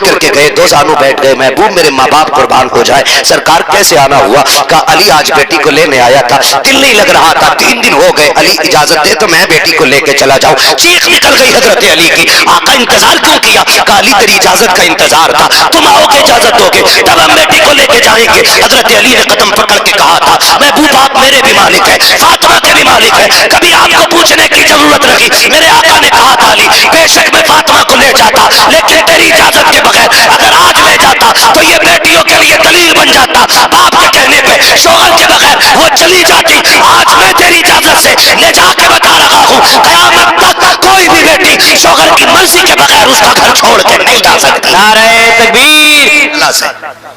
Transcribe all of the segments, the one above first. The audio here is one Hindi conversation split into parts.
करके गए, दो जानू बैठ गए, महबूब मेरे माँ बाप कुर्बान हो जाए, सरकार कैसे आना हुआ? कहा अली आज बेटी को लेने आया था, दिल नहीं लग रहा था, 3 दिन हो गए, अली इजाजत दे तो मैं बेटी को लेके चला जाऊं। चीख निकल गई हजरत अली की, आका इंतजार क्यों किया? कहा अली तेरी इजाजत का इंतजार था, तुम आओगे इजाजत दोगे तब हम बेटी को लेके जाएंगे। हजरत अली ने कदम पकड़ के कहा था, महबूब आप मेरे भी मालिक है, फातिमा के भी मालिक है, कभी आपको पूछने की जरूरत रही? मेरे आका ने कहा था अली बेशक मैं फातिमा को ले जाता, लेकिन तेरी इजाजत के बगैर अगर आज ले जाता तो ये बेटियों के लिए दलील बन जाता, बाप के कहने पे शोहर के बगैर वो चली जाती। आज मैं तेरी इजाजत से ले जाके बता रहा हूँ, कयामत तक कोई भी बेटी शोहर की मर्जी के बगैर उसका घर छोड़ के नहीं जा सकती। नारे तकबीर। अल्लाह से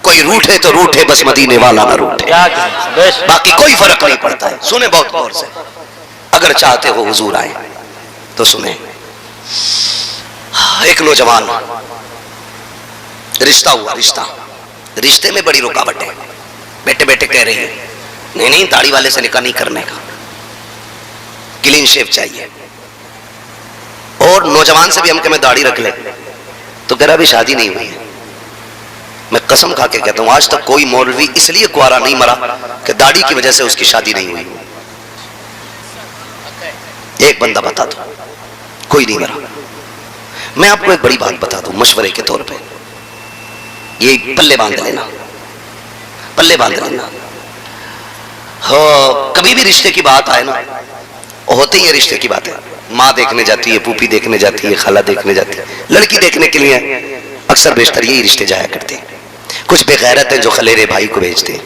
कोई रूठे तो रूठे, बस मदीने वाला ना रूठे, बाकी कोई फर्क नहीं पड़ता है। सुने बहुत गौर से, अगर चाहते हो हुजूर आए तो सुने। एक नौजवान रिश्ता हुआ, रिश्ते में बड़ी रुकावट है। बेटे बेटे कह रही है नहीं नहीं दाढ़ी वाले से निकाह नहीं करने का, क्लीन शेव चाहिए। और नौजवान से भी हम कह मैं दाढ़ी रख ले, तो कह रहा अभी शादी नहीं हुई है। मैं कसम खा के कहता हूं आज तक कोई मौलवी इसलिए कुआरा नहीं मरा कि दाढ़ी की वजह से उसकी शादी नहीं हुई। एक बंदा बता दो, कोई नहीं मरा। मैं आपको एक बड़ी बात बता दूं मशवरे के तौर पे, ये पल्ले बांध लेना, पल्ले बांध लेना। हो कभी भी रिश्ते की बात आए ना, होते ही रिश्ते की बात है, माँ देखने जाती है, फूफी देखने जाती है, खाला देखने जाती है, लड़की देखने के लिए अक्सर बेशतर यही रिश्ते जाया करते हैं। कुछ बेगैरत हैं जो खलेरे भाई को भेजते हैं,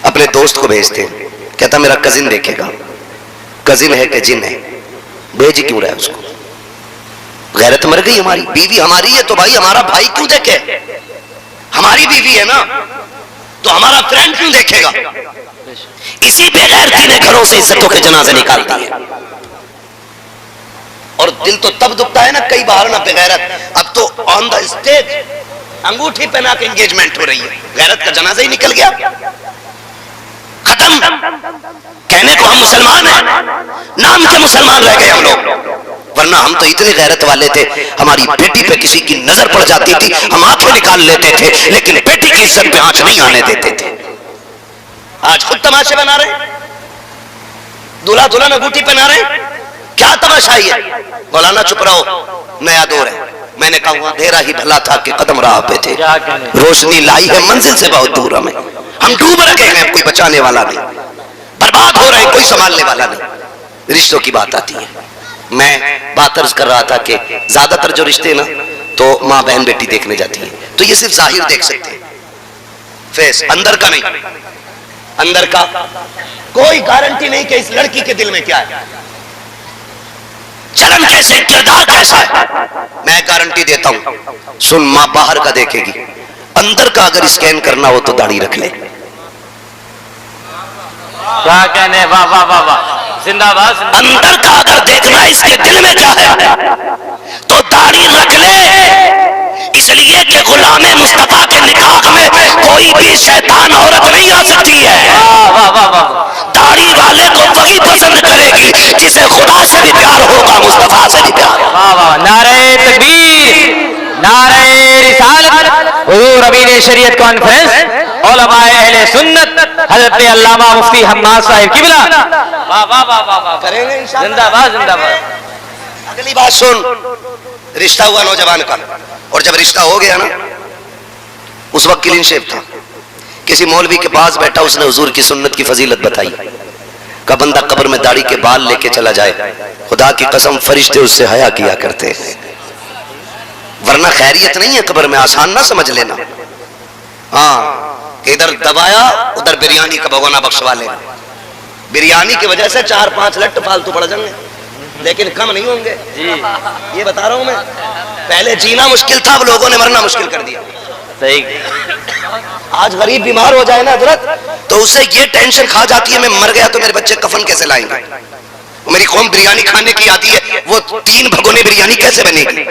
अपने दोस्त को भेजते हैं, कहता मेरा कजिन देखेगा। कजिन है कि जिन है, भेज क्यों रहा है उसको? गैरत मर गई हमारी, बीवी हमारी है तो भाई हमारा भाई क्यों देखे? हमारी बीवी है ना तो हमारा फ्रेंड क्यों देखेगा? इसी बेगैरती ने घरों से इज्जतों के जनाजे निकाल दिए। और दिल तो तब दुखता है ना कई बार ना बेगैरत। अब तो ऑन द स्टेज अंगूठी पहना के एंगेजमेंट हो रही है, गैरत का जनाजा ही निकल गया, खत्म। कहने को हम मुसलमान हैं, नाम के मुसलमान रह गए हम लोग, वरना हम तो इतने गैरत वाले थे, हमारी बेटी पे किसी की नजर पड़ जाती थी हम आंखें निकाल लेते थे, लेकिन बेटी की इज्जत पे आंच नहीं आने देते थे। आज खुद तमाशे बना रहे, दूल्हा दुल्हन अंगूठी पहना रहे, क्या तमाशा है? मौलाना चुप रहो, नया दौर है। मैंने कहा अंधेरा ही भला था कि कदम राह पे थे, रोशनी लाई है मंजिल से बहुत दूर हमें, हम डूब रहे हैं, कोई बचाने वाला नहीं, बर्बाद हो रहे हैं, कोई संभालने वाला नहीं। रिश्तों की बात आती है, मैं बात अर्ज कर रहा था कि ज्यादातर जो रिश्ते ना तो माँ बहन बेटी देखने जाती है, तो ये सिर्फ जाहिर देख सकते हैं, फेस, अंदर का नहीं। अंदर का कोई गारंटी नहीं कि इस लड़की के दिल में क्या है, चलन कैसे, किरदार कैसा है। मैं गारंटी देता हूं, सुन, मां बाहर का देखेगी, अंदर का अगर स्कैन करना हो तो दाढ़ी रख ले। क्या कहने, वाह वाह वाह वाह, जिंदाबाद। अंदर का अगर देखना है इसके दिल में क्या है तो दाढ़ी रख ले, इसलिए कि गुलामे मुस्तफा के निकाह में कोई भी शैतान औरत नहीं आ सकती है। वाह वाह वाह, दाढ़ी वाले को वही पसंद करेगी जिसे खुदा से भी प्यार होगा, मुस्तफा से भी प्यार। वाह वाह, नारे तकबीर, नारे रिसालत। हुजूर अमीन शरीयत कॉन्फ्रेंस उलमाए अहले सुन्नत हजरत अल्लामा मुफ्ती हम्माद साहिब किबला, वाह वाह वाह वाह, करेंगे इंशाअल्लाह, जिंदाबाद जिंदाबाद। अगली बात सुन, रिश्ता हुआ नौजवान का, और जब रिश्ता हो गया ना, उस वक्त क्लीन शेव था, किसी मौलवी के पास बैठा, उसने हुजूर की सुन्नत की फजीलत बताई। का बंदा कब्र में दाढ़ी के बाल लेके चला जाए, खुदा की कसम फरिश्ते उससे हया किया करते, वरना खैरियत नहीं है कब्र में, आसान ना समझ लेना। हाँ, इधर दबाया उधर बिरयानी का भगोना बख्शवा ले, बिरयानी की वजह से 4-5 लट्ट फालतू पड़ जाएंगे, लेकिन कम नहीं होंगे जी। ये बता रहा हूं मैं, पहले जीना मुश्किल था, अब लोगों ने मरना मुश्किल कर दिया। सही। आज गरीब बीमार हो जाए ना हजरत, तो उसे ये टेंशन खा जाती है, मैं मर गया तो मेरे बच्चे कफन कैसे लाएंगे, मेरी कौम बिरयानी खाने की आती है, वो 3 भगोने बिरयानी कैसे बनेगी।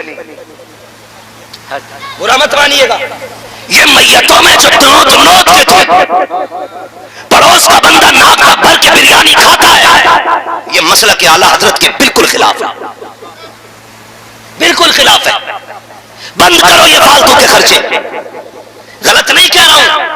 बुरा मत मानिएगा, ये मैयतों में जो नोट के थे, पड़ोस का बंदा नाक का भर के बिरयानी खाता है, ये मसला के आला हजरत के बिल्कुल खिलाफ है, बिल्कुल खिलाफ है। बंद करो ये फालतू के से खर्चे। गलत नहीं कह रहा हूं,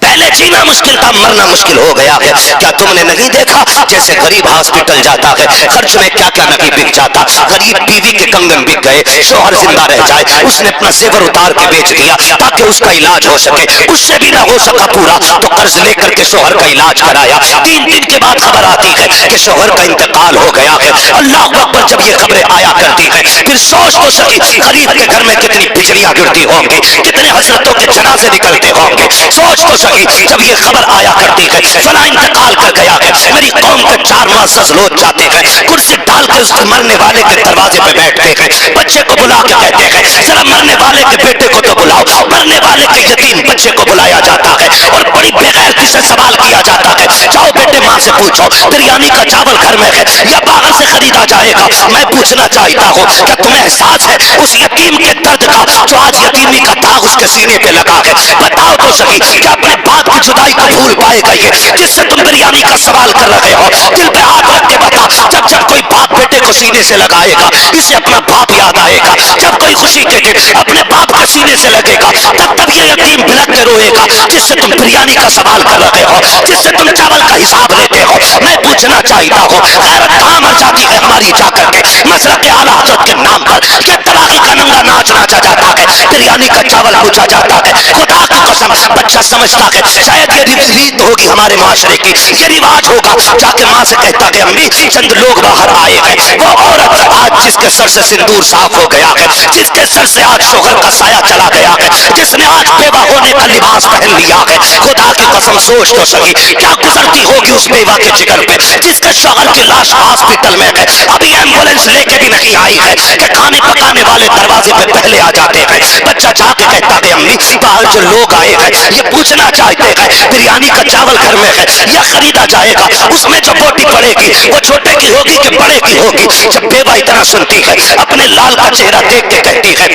पहले जीना मुश्किल था, मरना मुश्किल हो गया है। क्या तुमने नहीं देखा जैसे गरीब हॉस्पिटल जाता है, खर्च में क्या क्या नहीं बिक जाता। गरीब बीवी के कंगन बिक गए, शौहर जिंदा रह जाए, उसने अपना जेवर उतार के बेच दिया ताकि उसका इलाज हो सके, उससे भी ना हो सका पूरा तो कर्ज लेकर के शौहर का इलाज कराया। 3 दिन के बाद खबर आती है कि शौहर का इंतकाल हो गया है। अल्लाह अकबर, जब ये खबरें आया करती है फिर सोच तो सकी गरीब के घर में कितनी बिजलियां गिरती होंगी, कितने हजरतों के जनाजे निकलते होंगे। सोच तो सकी जब ये खबर आया करती है फला इंतकाल कर गया है, मेरी कौम के 4 मुअज़्ज़ज़ लोग जाते हैं, कुर्सी डाल के उसके मरने वाले के दरवाजे पे बैठते हैं, बच्चे को बुला के कहते हैं जरा मरने वाले के बेटे को तो बुलाओ। मरने वाले के यतीम बच्चे को बुलाया जाता है और बड़ी बेगैरती से सवाल किया जाता है, जाओ बेटे माँ से पूछो बिरयानी का चावल घर में है या बाहर से खरीदा जाएगा। मैं पूछना चाहता हूँ क्या तुम्हें एहसास है उस यतीम के दर्द का जो आज यतीमी का दाग उसके सीने पे लगा है? बताओ तो सही, क्या अपने बाप की जुदाई को भूल पाएगा ये जिससे तुम बिरयानी का सवाल कर रहे हो? दिल पे हाथ रख के बता, जब जब कोई बाप बेटे को सीने से लगाएगा इसे अपना बाप याद आएगा। जब कोई खुशी के दिन अपने बाप के सीने से लगेगा तब तब ये यतीम बिलक के रोएगा जिससे तुम बिरयानी का सवाल कर रहे हो, जिससे तुम चावल का हिसाब लेते हो। मैं पूछना चाहता हूँ गैरत कहाँ मर जाती है हमारी जाकर के मसलक के आला हज़रत के नाम पर? क्या तलाक़ी का नंगा नाच नाचा जाता है, बिरयानी का चावल पूछा जाता है? खुदा की कसम बच्चा समझता है शायद ये रीत होगी हमारे माशरे की, ये रिवाज होगा। जाके माँ से कहता है अम्मी चंद लोग बाहर आए हैं। वो औरत आज जिसके सर से सिंदूर साफ हो गया है, जिसके सर से आज शोहर का साया चला गया है, जिसने आज बेवा होने का लिबास पहन लिया है, खुदा की कसम सोच तो सही क्या गुजरती होगी उस बेवा के जिगर पे जिसके शोहर की लाश हॉस्पिटल में है, अभी एम्बुलेंस लेके भी नहीं आई है कि खाने पकाने वाले दरवाजे पे पहले आ जाते हैं। बच्चा जाके कहता है अम्मी बाहर जो लोग आए हैं ये पूछना चाहते हैं बिरयानी का चावल घर में है या खरीदा जाएगा, उसमें जो बोटी पड़ेगी वो छोटे की होगी कि बड़े की होगी। जब बेवा इतना सुनती है अपने लाल का चेहरा देख के कहती है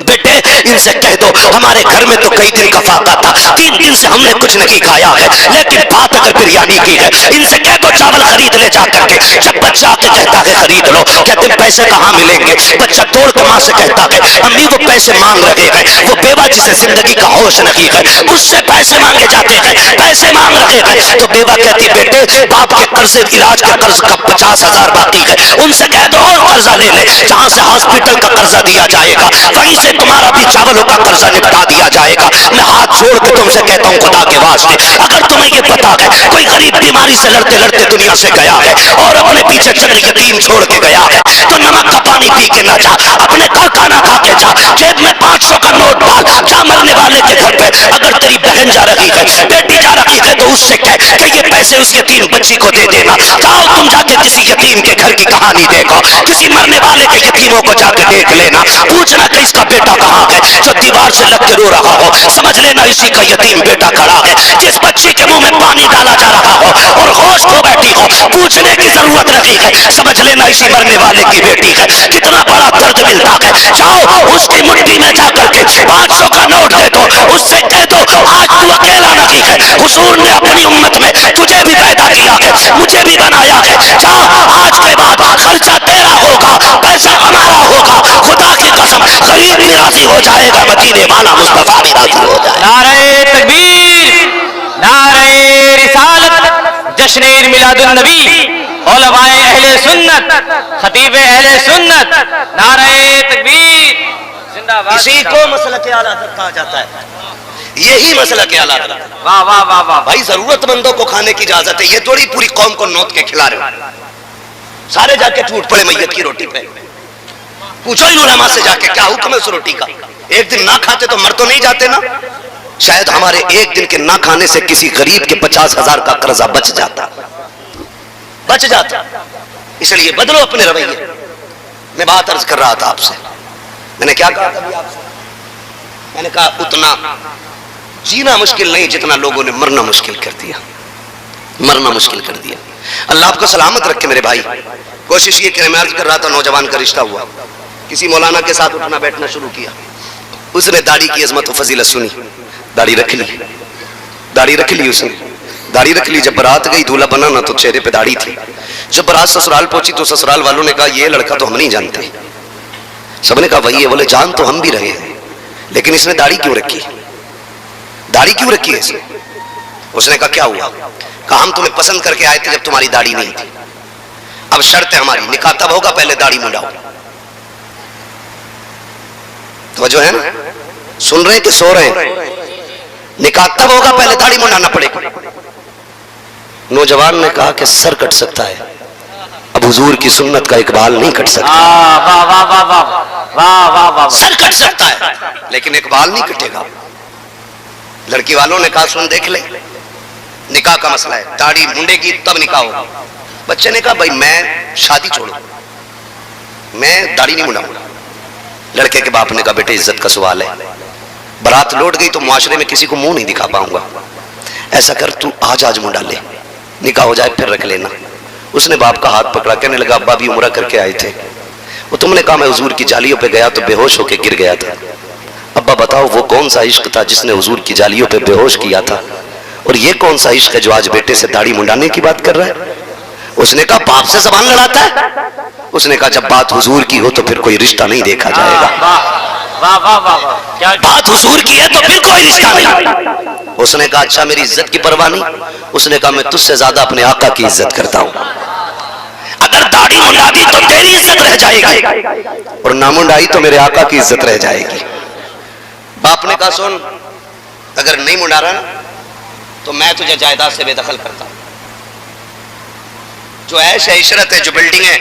बेटे इनसे कह दो हमारे घर में तो कई दिन का फाका था, 3 दिन से हमने कुछ नहीं खाया है, लेकिन बात अगर बिरयानी की है इनसे कह दो चावल खरीद ले जाकर के। जब बच्चा आके कहता है खरीद लो, कहते हैं पैसे कहाँ मिलेंगे? बच्चा दौड़ के माँ से कहता है अम्मी वो पैसे मांग रहे हैं, वो बेवा जिसे जिंदगी का होश नहीं है उससे पैसे मांगे जाते हैं, पैसे मांग रहे हैं। तो बेवा कहती बेटे बाप के कर्जे इलाज का कर्ज का 50,000 बाकी है, उनसे कह दो और कर्जा ले ले, जहाँ से हॉस्पिटल का कर्जा दिया जाएगा वहीं से तुम्हारा भी चावलों का कर्जा निपटा दिया जाएगा। मैं हाथ जोड़ के तुमसे कहता हूँ खुदा के वास्ते अगर तुम्हें ये पता है कोई गरीब बीमारी से लड़ते लड़ते दुनिया से गया है और अपने पीछे चंद यतीम छोड़ के गया है तो नमक का पानी पी के ना जा, अपने घर खाना खा के जा, जेब में 500 का नोट डाल, जा मरने वाले के घर पे। अगर तेरी बहन जा रही है, बेटी जा रही है तो उससे कह कि ये पैसे उस यतीम बच्ची को दे देना। जाओ तुम जाके किसी यतीम के घर की कहानी देखो, किसी मरने वाले के यतीमों को जाके देख लेना, पूछना कि इसका बेटा कहाँ है जो दीवार से लग के रो रहा हो, समझ लेना इसी का यतीम बेटा खड़ा है जिस बच्ची के मुंह में पानी डाला जा रहा हो और होश खो बैठी हो, पूछने की जरूरत नहीं है, समझ लेना इसी मरने वाले की बेटी है। कितना बड़ा दर्द मिलता है, जाओ उसकी मुट्ठी में जाकर के 500 का नोट दे दो, उससे कह दो आज तू अकेला नहीं है, हुजूर ने अपनी उम्मत में तुझे भी पैदा किया है, मुझे भी बनाया है। जा आज के बाद खर्चा तेरा होगा, पैसा हमारा होगा। खुदा की कसम गरीब भी राजी हो जाएगा, मदीने वाला मुस्तफा भी राजी हो जाएगा। नारे तकबीर, नारे रिसालत, जश्न मिलादुन नबी, उलमाए अहले सुन्नत, खतीब अहले सुन्नत, नारे तकबीर जिंदाबाद। इसी को मसलक आला हज़रत कहा जाता है, यही मसलक आला हज़रत। वाह वाह वाह वाह भाई जरूरतमंदों को खाने की इजाजत है, ये थोड़ी पूरी कौम को नोट के खिला रहे हो। सारे जाके टूट पड़े मैयत की रोटी पे, पूछो इन उलमा से जाके क्या हुक्म है उस रोटी का। एक दिन ना खाते तो मर तो नहीं जाते ना, शायद हमारे एक दिन के ना खाने से किसी गरीब के 50,000 का कर्जा बच जाता। इसलिए बदलो अपने रवैये। मैं बात अर्ज कर रहा था आपसे, मैंने क्या कहा था आपसे? मैंने कहा उतना जीना मुश्किल नहीं जितना लोगों ने मरना मुश्किल कर दिया, मरना मुश्किल कर दिया। अल्लाह आपको सलामत रखे मेरे भाई। कोशिश ये कि मैं अर्ज कर रहा था, नौजवान का रिश्ता हुआ, किसी मौलाना के साथ उठना बैठना शुरू किया, उसने दाढ़ी की अजमत व फजीलत सुनी, दाढ़ी रख ली, दाढ़ी रख ली उसने, दाढ़ी रख ली। जब बारात गई दूल्हा बना ना तो चेहरे पे दाढ़ी थी। जब बारात ससुराल पहुंची तो ससुराल वालों ने कहा ये लड़का तो हम नहीं जानते। सबने कहा वही है। बोले जान तो हम भी रहे हैं लेकिन इसने दाढ़ी क्यों रखी, दाढ़ी क्यों रखी है इसने? उसने कहा क्या हुआ? कहा हम तुम्हें पसंद करके आए थे जब तुम्हारी दाढ़ी नहीं थी। अब शर्त है हमारी, निकाह तब होगा पहले दाढ़ी मुंडाओ। तो जो है ना, सुन रहे हैं कि सो रहे हैं? निकाह तब होगा पहले दाढ़ी मुंडाना पड़ेगा। नौजवान ने कहा कि सर कट सकता है, अब हुजूर की सुन्नत का एक बाल नहीं कट सकता। सर कट सकता है लेकिन एक बाल नहीं कटेगा। लड़की वालों ने कहा सुन देख ले, निकाह का मसला है, दाढ़ी मुंडेगी तब निकाह होगा। बच्चे ने कहा भाई मैं शादी छोड़ू, मैं दाढ़ी नहीं मुंडाऊंगा। लड़के के बाप ने कहा बेटे इज्जत का सवाल है, बारात लौट गई तो मुआशरे में किसी को मुंह नहीं दिखा पाऊंगा, ऐसा कर तू आज मुंडा ले, निकाह हो जाए फिर रख लेना। उसने बाप का हाथ पकड़ा, कहने लगा अब्बा भी उम्रा करके आए थे, वो तुमने कहा मैं हुजूर की जालियों पे गया तो बेहोश होके गिर गया था। अब्बा बताओ वो कौन सा इश्क था जिसने हुजूर की जालियों पे बेहोश किया था, और ये कौन सा इश्क है जो आज बेटे से दाढ़ी मुंडाने की बात कर रहा है? उसने कहा बाप से जबान लड़ाता है। उसने कहा जब बात हुजूर की हो तो फिर कोई रिश्ता नहीं देखा जाएगा। बात हुजूर की है तो फिर कोई रिश्ता नहीं। उसने कहा अच्छा मेरी इज्जत की परवाह नहीं? उसने कहा मैं तुझसे ज्यादा अपने आका की इज्जत करता हूं, अगर दाढ़ी मुंडा दी तो तेरी इज्जत रह जाएगी और ना मुंडाई तो मेरे आका की इज्जत रह जाएगी। बाप ने कहा सुन अगर नहीं मुंडा रहा तो मैं तुझे जायदाद से बेदखल करता हूं, जो ऐश है इशरत है, जो बिल्डिंग है,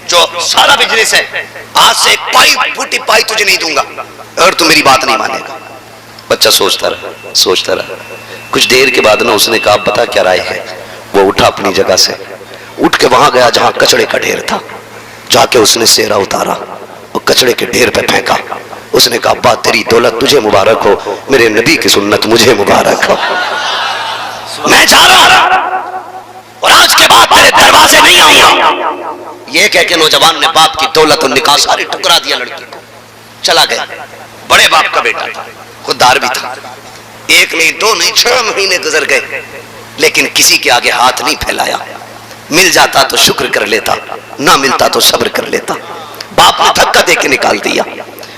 जो सारा बिजनेस है, आज से एक पाई फूटी पाई तुझे नहीं दूंगा और तू मेरी बात नहीं मानेगा। बच्चा सोचता रहा। कुछ देर के बाद ना उसने कहा बता क्या राय है? वो उठा अपनी जगह से, उठ के वहां गया जहां कचड़े का ढेर था, जाके उसने सेहरा उतारा और कचड़े के ढेर पे फेंका। उसने कहा अब्बा तेरी दौलत तुझे मुबारक हो, मेरे नबी की सुन्नत मुझे मुबारक हो, मैं जा रहा हूं और आज के बाद तेरे दरवाजे नहीं आऊंगा। ये कह के नौजवान ने बाप की दौलत और निकाह सारी टुकरा दिया, लड़की को चला गया। बड़े बाप का बेटा था, खुददार भी था, एक नहीं दो नहीं 6 महीने गुजर गए लेकिन किसी के आगे हाथ नहीं फैलाया। मिल जाता तो शुक्र कर लेता, ना मिलता तो सब्र कर लेता। बाप ने धक्का दे के निकाल दिया।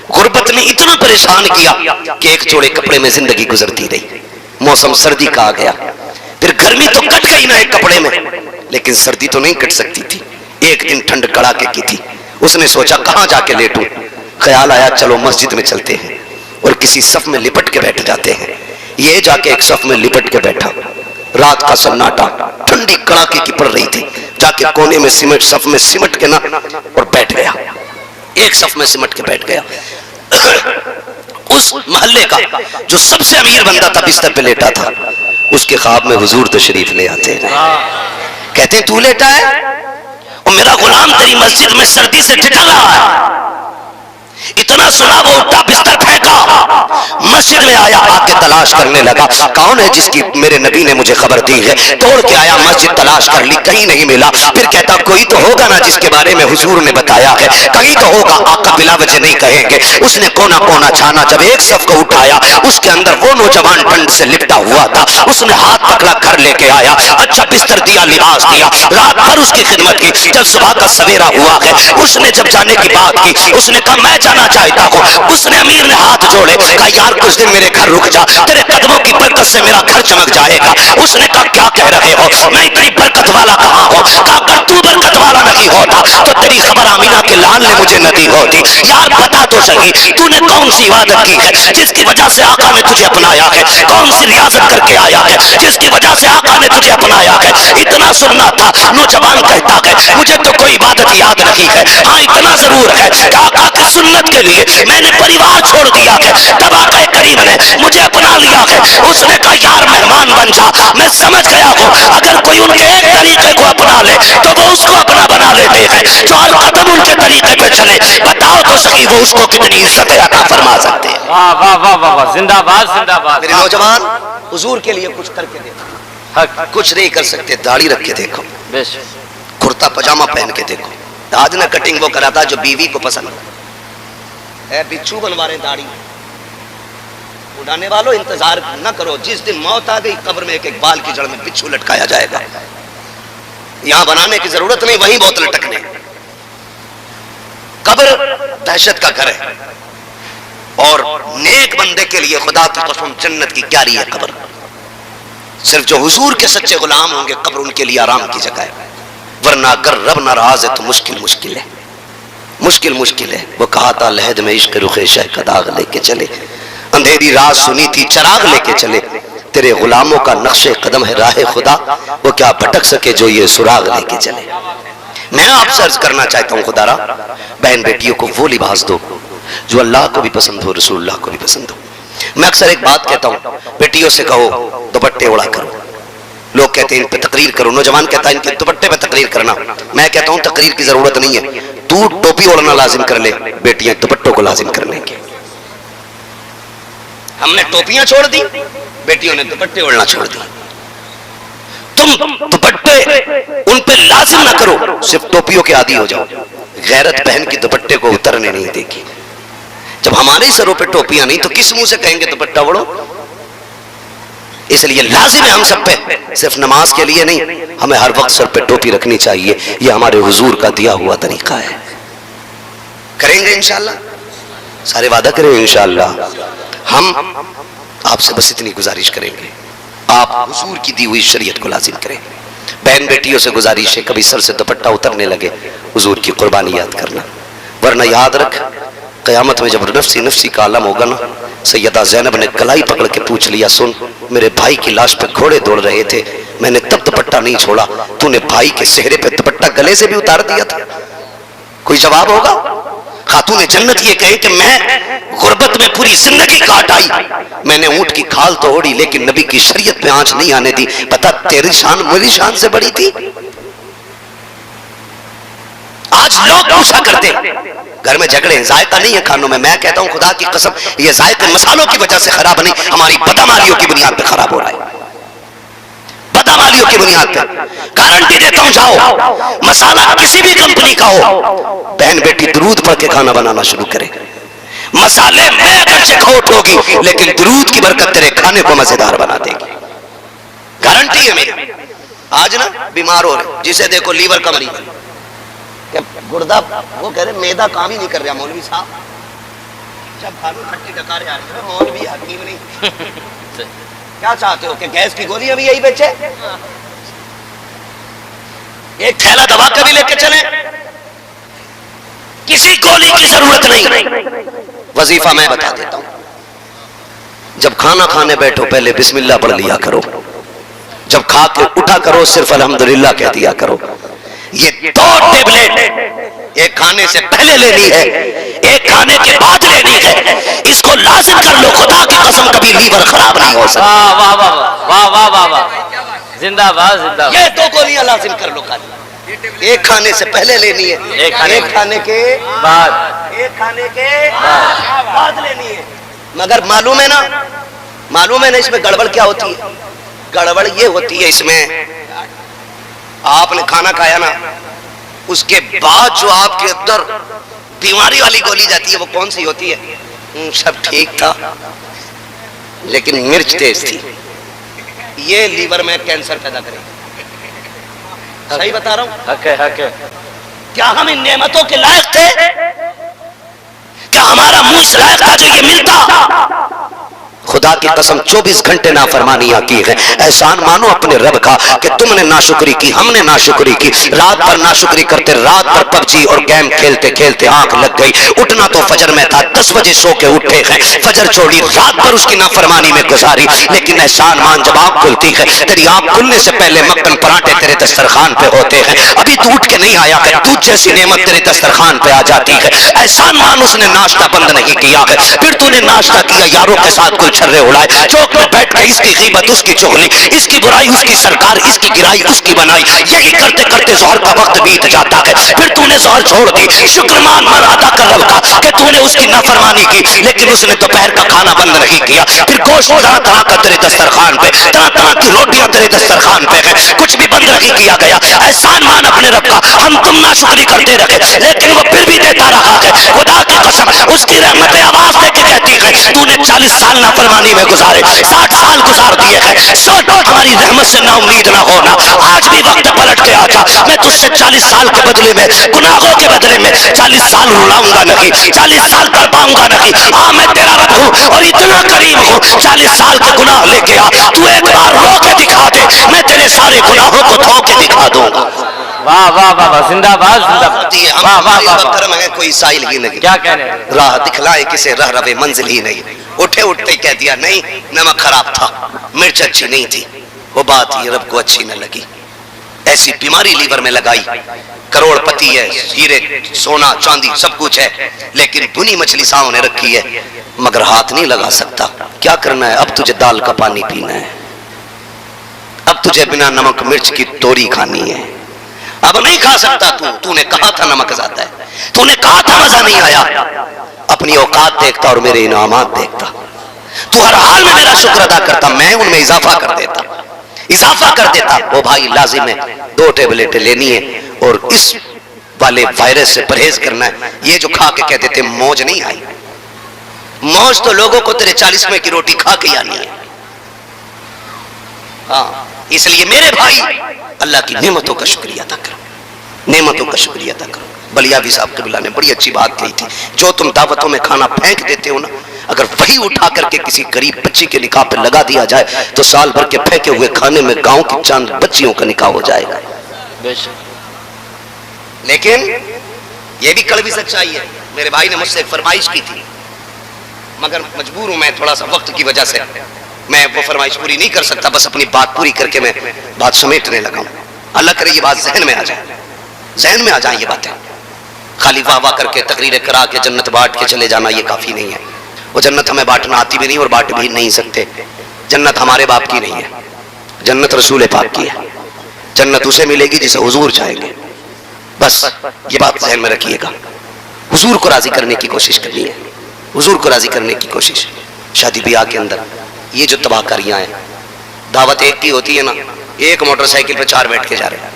गुर्बत ने इतना परेशान किया कि एक जोड़े कपड़े में जिंदगी गुजरती रही। मौसम सर्दी का आ गया, फिर गर्मी तो कट गई ना एक कपड़े में, लेकिन सर्दी तो नहीं कट सकती थी। एक दिन ठंड कड़ाके की थी, उसने सोचा कहां जाके लेटूं। ख्याल आया चलो मस्जिद में चलते हैं और किसी सफ में लिपट के बैठ जाते हैं। ये जाके एक सफ में लिपट के बैठा। रात का सन्नाटा, ठंडी कड़ाके की पड़ रही थी, जाके कोने में सफ में सिमट के ना और बैठ गया। एक सफ में सिमट के बैठ गया। उस मोहल्ले का जो सबसे अमीर बंदा था बिस्तर पे लेटा था, उसके ख्वाब में हुजूर तशरीफ ले आते हैं। कहते हैं तू लेटा है और मेरा गुलाम तेरी मस्जिद में सर्दी से ठिठुर रहा है। इतना सुना वो उठा, बिस्तर फेंका, मस्जिद में आया, आके तलाश करने लगा कौन है जिसकी मेरे नबी ने मुझे खबर दी है। दौड़ के आया, मस्जिद तलाश कर ली, कहीं नहीं मिला। फिर कहता कोई तो होगा ना जिसके बारे में हुजूर ने बताया है, कहीं तो होगा, आका बिला वजह नहीं कहेंगे। उसने कोना कोना छाना, जब एक सफ को उठाया उसके अंदर वो नौजवान ठंड से लिपटा हुआ था। उसने हाथ पकड़ा, घर लेके आया, अच्छा बिस्तर दिया, लिबास दिया, रात भर उसकी खिदमत की। जब सुबह का सवेरा हुआ है, उसने जब जाने की बात की, उसने कहा मैं जाना चाहता हूँ। उसने अमीर ने हाथ जोड़े, कहा यार कुछ दिन मेरे घर रुक जा, तेरे कदमों की बरकत से मेरा घर चमक जाएगा। उसने कहा क्या कह रहे हो, मैं इतनी बरकत वाला कहाँ हूँ? कहा अगर तू बरकत वाला नहीं होता तो तेरी खबर आमीना के लाल ने मुझे न दी होती। यार बता तो सही, तूने कौन सी इबादत की है जिसकी वजह से आका ने तुझे अपनाया है? कौन सी रियाजत करके आया है जिसकी वजह से आका ने तुझे अपनाया है? इतना सुनना था। नौजवान कहता है मुझे तो कोई इबादत याद नहीं है, हाँ इतना जरूर है कि आका की सुन्नत के लिए मैंने परिवार छोड़ दिया है, तब आका करीम ने मुझे अपना लिया है। उसने कहा यार मेहमान बन जा, मैं समझ गया हूँ अगर कोई उनके एक तरीके को अपना ले तो वो उसको अपना बना लेते हैं। जो हर कदम उनके तरीके पे चले, बताओ तो सही वो उसको कितनी इज्जत अता फरमा सकते हैं। वाह वाह वाह वाह, जिंदाबाद जिंदाबाद। मेरे नौजवान हुजूर के लिए कुछ करके देखो। कुछ नहीं कर सकते, दाढ़ी रख के देखो, कुर्ता पजामा पहन के देखो। आज ना कटिंग वो कराता जो बीवी को पसंद है, बिच्छू बनवा रहे दाढ़ी। उड़ाने वालों इंतजार न करो, जिस दिन मौत आ गई कब्र में एक एक बाल की जड़ में बिच्छू लटकाया जाएगा। यहां बनाने की जरूरत नहीं, वहीं बहुत लटकने। कब्र दहशत का घर है, और नेक बंदे के लिए खुदा की कसम जन्नत की क्यारी है कब्र। सिर्फ जो हुजूर के सच्चे गुलाम होंगे कब्र उनके लिए आराम की जगह है, वरना अगर रब नाराज है तो मुश्किल मुश्किल है, मुश्किल मुश्किल है। वो कहा था लहद में इश्क रुखे शह का दाग लेके चले, अंधेरी रात सुनी थी चराग लेके चले, तेरे गुलामों का नक्शे कदम है राह खुदा, वो क्या भटक सके जो ये सुराग लेके चले। मैं आपसे अर्ज करना चाहता हूँ खुदारा, बहन बेटियों को वो लिबास दो जो अल्लाह को भी पसंद हो, रसूलुल्लाह को भी पसंद हो। मैं अक्सर एक बात कहता हूँ, बेटियों से कहो दुपट्टे उड़ा करो। लोग कहते हैं इन पे तकरीर करो, नौजवान कहता है इनके दुपट्टे पे तकरीर करना। मैं कहता हूँ तकरीर की जरूरत नहीं है, तू टोपी ओढ़ना लाजिम कर ले, बेटियां दुपट्टों को लाजिम कर लेंगे। हमने टोपियां छोड़ दी, बेटियों ने दुपट्टे ओढ़ना छोड़ दी। तुम दुपट्टे उन पे लाजिम ना करो, सिर्फ टोपियों के आदी हो जाओ। गैरत बहन की दुपट्टे को उतरने नहीं देगी। जब हमारे सरों पे टोपियां नहीं तो किस मुंह से कहेंगे दुपट्टा ओढ़ो। इसलिए लाजिम है हम सब पे, सिर्फ नमाज के लिए नहीं, हमें हर वक्त सर पे टोपी रखनी चाहिए। यह हमारे हुजूर का दिया हुआ तरीका है। करेंगे इंशाअल्लाह, सारे वादा करेंगे इंशाअल्लाह। हम आपसे बस इतनी गुजारिश करेंगे, आप हुजूर की दी हुई शरीयत को लाजिम करें। बहन बेटियों से गुजारिश है कभी सर से दुपट्टा उतरने लगे हुजूर की कुर्बानी याद करना, वरना याद रख क़यामत में जब नफ्सी नफ्सी का आलम होगा ना, सैयदा ज़ैनब ने कलाई पकड़ के पूछ लिया, सुन मेरे भाई की लाश पे घोड़े दौड़ रहे थे, मैंने तब दुपट्टा नहीं छोड़ा, तूने भाई के सेहरे पे दुपट्टा गले से भी उतार दिया था। कोई जवाब होगा? खातून जन्नत ये कहे कि मैं गुर्बत में पूरी जिंदगी काट आई, मैंने ऊंट की खाल तो ओढ़ी लेकिन नबी की शरीयत पे आंच नहीं आने दी। पता तेरी शान मेरी शान से बड़ी थी। आज लोग पूछा करते घर में झगड़े, जायका नहीं है खानों में। मैं कहता हूं खुदा की कसम ये जायके मसालों की वजह से खराब नहीं, हमारी बदअमालियों की बुनियाद पे खराब हो रहा है। बदअमालियों की बुनियाद पे गारंटी देता हूं, जाओ मसाला किसी भी कंपनी का हो, बहन बेटी दुरूद पढ़ के खाना बनाना शुरू करे। मसाले में अगर से खोट होगी लेकिन दुरूद की बरकत तेरे खाने को मजेदार बना देगी, गारंटी है मेरी। आज ना बीमार हो रहे, जिसे देखो लीवर का मरीज, गुर्दा, वो कह रहे मैदा काम ही नहीं कर रहा मौलवी साहब, जब खानू खट्टी डकारे आ रहे हैं मौलवी हकीम नहीं। क्या चाहते हो कि गैस की गोलियां भी यही बेचे? एक थैला दवा का भी लेके चले, किसी गोली की जरूरत नहीं। वजीफा मैं बता देता हूं, जब खाना खाने बैठो पहले बिस्मिल्लाह पढ़ लिया करो, जब खा के उठा करो सिर्फ अल्हम्दुलिल्लाह कह दिया करो। ये 2 टेबलेट एक खाने से पहले लेनी है, एक खाने के बाद लेनी है, इसको लाजिम कर लो। खुदा की कसम कभी लीवर खराब नहीं हो सकता। वाह वाह वाह वाह वाह वाह, जिंदाबाद जिंदाबाद। ये 2 गोलियां लाजिम कर लो खाली, एक खाने से पहले लेनी है, एक खाने के बाद, एक खाने के बाद लेनी है। मगर मालूम है ना इसमें गड़बड़ क्या होती है? गड़बड़ ये होती है इसमें, आपने खाना खाया ना, उसके बाद जो आपके अंदर बीमारी वाली गोली जाती है वो कौन सी होती है? सब ठीक था लेकिन मिर्च तेज थी, ये लीवर में कैंसर पैदा करेगी। सही बता रहा हूं? हक है हक है। क्या हम इन नेमतों के लायक थे? क्या हमारा मुंह इस लायक था जो ये मिलता? खुदा की कसम 24 घंटे नाफरमानियां की है। एहसान मानो अपने रब का कि तुमने नाशुक्री की, हमने नाशुक्री की। रात भर नाशुक्री करते, रात भर पबजी और गेम खेलते खेलते आंख लग गई। उठना तो फजर में था, 10 बजे सो के उठे हैं, फजर छोड़ी, रात भर उसकी नाफरमानी में गुजारी। लेकिन एहसान मान जब आंख खुलती है, तेरी आंख खुलने से पहले मक्खन पराठे तेरे दस्तरखान पे होते हैं। अभी तू उठ के नहीं आया है, दूध जैसी नेमत तेरे दस्तरखान पे आ जाती है। एहसान मान उसने नाश्ता बंद नहीं किया है, फिर तूने नाश्ता किया, यारों के साथ कुछ छर्रे उड़ाए, चौक में बैठ के इसकी गीबत उसकी चुगली, इसकी बुराई उसकी सरकार, इसकी गिराई उसकी बनाई। यही करते करते ज़ोहर का वक्त बीत जाता है, फिर तूने ज़ोहर छोड़ दी। शुक्रमान मन अदा कर रब का कि तूने उसकी नाफरमानी की, लेकिन उसने दोपहर का खाना बंद नहीं किया। फिर गोश्त तरह तरह का तेरे दस्तरखान पे, तरह तरह की रोटियां तेरे दस्तरखान पे है, कुछ भी बंद नहीं किया गया। एहसान मान अपने रब का, हम तुम नाशुक्री करते रहे लेकिन वो फिर भी देता रहा है। खुदा की कसम उसकी रहमतें आवाज देके कहती है, तूने 40 साल नाफरमानी में गुजारे, 60 साल गुजार दिए हैं। सोच हमारी रहमत से ना उम्मीद ना होना, आज भी वक्त पलट के आ जा। मैं तुझसे 40 साल के बदले में, गुनाहों के बदले में 40 साल रुलाऊंगा नहीं, 40 साल तड़पाऊंगा नहीं। हाँ मैं तेरा रब हूँ और इतना करीम हूँ, 40 साल के गुनाह लेके आ, तू एक बार रो के दिखा दे, मैं तेरे सारे गुनाहों को धो के दिखा दूंगा। वाह वाह वाह वाह, जिंदाबाद जिंदाबाद, वाह वाह वाह वाह। कोई साइल ही नहीं, क्या कह रहे हैं? राह दिखलाए किसे रह रवे मंजिल ही नहीं। उठे उठते ही कह दिया नहीं नमक खराब था, मिर्च अच्छी नहीं थी, वो बात ये रब को अच्छी न लगी। ऐसी बीमारी लीवर में लगाई, करोड़पति है, हीरे सोना चांदी सब कुछ है, लेकिन भुनी मछली सामने रखी है मगर हाथ नहीं लगा सकता। क्या करना है, अब तुझे दाल का पानी पीना है, अब तुझे बिना नमक मिर्च की तोरी खानी है, अब नहीं खा सकता तू। तूने कहा था नमक ज्यादा है, तूने कहा था मजा नहीं आया। अपनी औकात देखता और मेरे इनामात देखता, तू हर हाल में मेरा शुक्र अदा करता, मैं उनमें इजाफा कर देता, इजाफा कर देता। वो भाई लाजिम है 2 टेबलेटें लेनी है और इस वाले वायरस से परहेज करना है। ये जो खा के कहते थे मौज नहीं आई, मौज तो लोगों को तेरे 40वें की रोटी खा के आनी है। हाँ इसलिए मेरे भाई अल्लाह की नेमतों का शुक्रिया अदा करो, नेमतों का शुक्रिया अदा करो। बलियावी साहब कबीला ने बड़ी अच्छी बात कही थी, जो तुम दावतों में खाना फेंक देते हो ना, अगर वही उठा करके किसी गरीब बच्ची के निकाह पे लगा दिया जाए तो साल भर के फेंके हुए खाने में गांव की चांद बच्चियों का निकाह हो जाएगा। लेकिन यह भी कड़वी सच्चाई है। मेरे भाई ने मुझसे एक फरमाइश की थी, मगर मजबूर हूं मैं, थोड़ा सा वक्त की वजह से मैं वो फरमाइश पूरी नहीं कर सकता। बस अपनी बात पूरी करके मैं बात समेटने लगा हूं। अल्लाह करे ये बात जहन में आ जाए, जहन में आ जाए ये बातें। खाली वाह वाह करके तकरीरें करा के जन्नत बांट के चले जाना ये काफी नहीं है। वो जन्नत हमें बांटना आती भी नहीं और बांट भी नहीं सकते। जन्नत हमारे बाप की नहीं है, जन्नत रसूल पाक की है। जन्नत उसे मिलेगी जिसे हुजूर चाहेंगे। बस ये बात जहन में रखिएगा। हुजूर को राजी करने की कोशिश करनी है, हुजूर को राजी करने की कोशिश। शादी ब्याह के अंदर ये जो तबाहकारियां हैं, दावत एक की होती है ना, एक मोटरसाइकिल पे 4 बैठ के जा रहे हैं,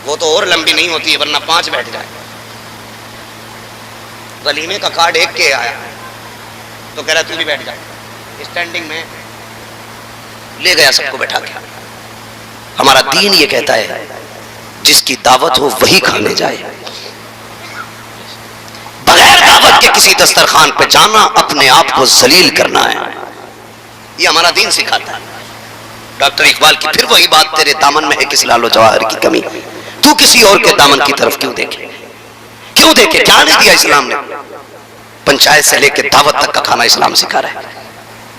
वो तो और लंबी नहीं होती है वरना 5 बैठ जाए। वलीमे का कार्ड एक के आया तो कह रहा तू भी बैठ जा, स्टैंडिंग में ले गया सबको बैठा के। हमारा दीन ये कहता है जिसकी दावत हो वही खाने जाए, बगैर दावत के किसी दस्तरखान पे जाना अपने आप को जलील करना है। ये हमारा दीन सिखाता है। डॉक्टर इकबाल की फिर वही बात, तेरे दामन में है किस लालो जवाहर की कमी, तू किसी और के दामन की तरफ क्यों देखे, क्यों देखे। क्या नहीं दिया इस्लाम ने, पंचायत से लेकर दावत तक का खाना इस्लाम सिखा रहा है।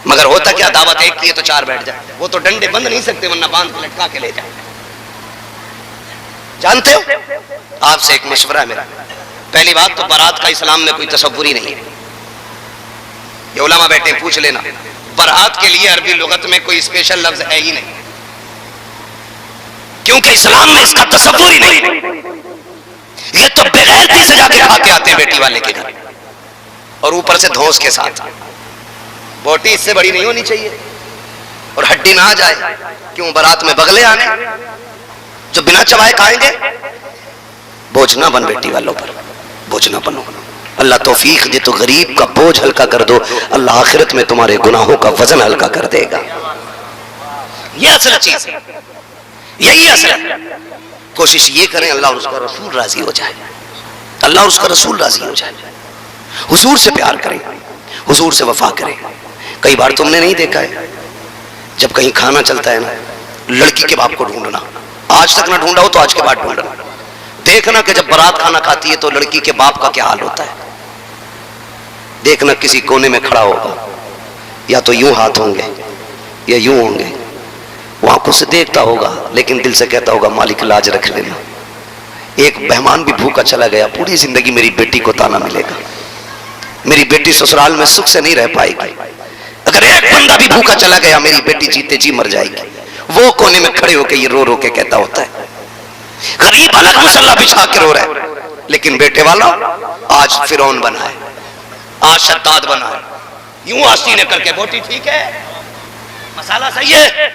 मगर होता क्या, दावत एक की है तो 4 बैठ जाए, वो तो डंडे बंद नहीं सकते वरना बांध के लटका के ले जाए। जानते हो, आपसे एक मशवरा है मेरा। पहली बात तो बारात का इस्लाम में कोई तसव्वुर ही नहीं है। ये उलमा बैठे पूछ लेना, बारात के लिए अरबी लुगत में कोई स्पेशल लफ्ज है ही नहीं, क्योंकि इस्लाम में इसका तसव्वुर ही नहीं। ये तो बेगैरती से जाके खा के आते हैं बेटी वाले के घर, और ऊपर से धौंस के साथ। बोटी इससे बड़ी नहीं होनी चाहिए और हड्डी ना आ जाए। क्यों, बारात में बगले आने जो बिना चबाए खाएंगे। बोझ ना बन बेटी वालों पर, बोझ ना बनो। अल्लाह तौफीक दे तो गरीब का बोझ हल्का कर दो, अल्लाह आखिरत में तुम्हारे गुनाहों का वजन हल्का कर देगा। ये असल चीज है, यही असल। कोशिश ये करें अल्लाह और उसका रसूल राजी हो जाए, अल्लाह और उसका रसूल राजी हो जाए। हुजूर से प्यार करें, हुजूर से वफा करें। कई बार तुमने नहीं देखा है, जब कहीं खाना चलता है ना, लड़की के बाप को ढूंढना, आज तक ना ढूंढा हो तो आज के बाद ढूंढना। देखना कि जब बारात खाना खाती है तो लड़की के बाप का क्या हाल होता है। देखना किसी कोने में खड़ा होगा, या तो यूं हाथ होंगे या यूं होंगे, वो आंखों से देखता होगा लेकिन दिल से कहता होगा मालिक लाज रख लेना। एक मेहमान भी भूखा चला गया, पूरी जिंदगी मेरी बेटी को ताना मिलेगा, मेरी बेटी ससुराल में सुख से नहीं रह पाएगी। अगर एक बंदा भी भूखा चला गया, मेरी बेटी जीते जी मर जाएगी। वो कोने में खड़े होकर ये रो रो के कहता होता है। गरीब अलग मुसल्ला बिछा के रो रहा है, लेकिन बेटे वाला आज फिरौन बना है, आज शद्दाद बना है। यूं आस्तीने करके, बोटी ठीक है, मसाला सही है,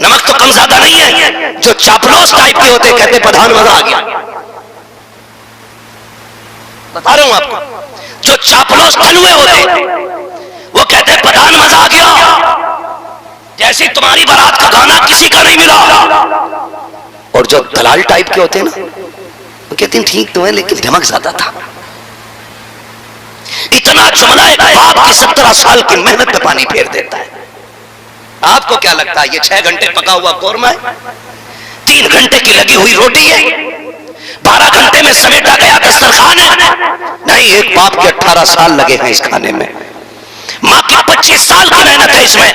नमक तो कम ज्यादा नहीं है। जो चापलूस टाइप के होते कहते प्रधान मजा आ गया। बता रहा हूं आपको, जो चापलूस ठलुए होते वो तुम्हारी बारात का गाना किसी का नहीं मिला। और जो दलाल टाइप के होते हैं ना, वो कहते हैं ठीक तो है लेकिन धमक ज्यादा था। इतना जुमला एक बाप की 17 साल की मेहनत पे पानी फेर देता है। आपको क्या लगता है ये 6 घंटे पका हुआ कोरमा है, 3 घंटे की लगी हुई रोटी है, 12 घंटे में समेटा गया दस्तरखान है? नहीं, एक बाप के 18 साल लगे हैं इस खाने में, माँ की 25 साल की मेहनत है इसमें,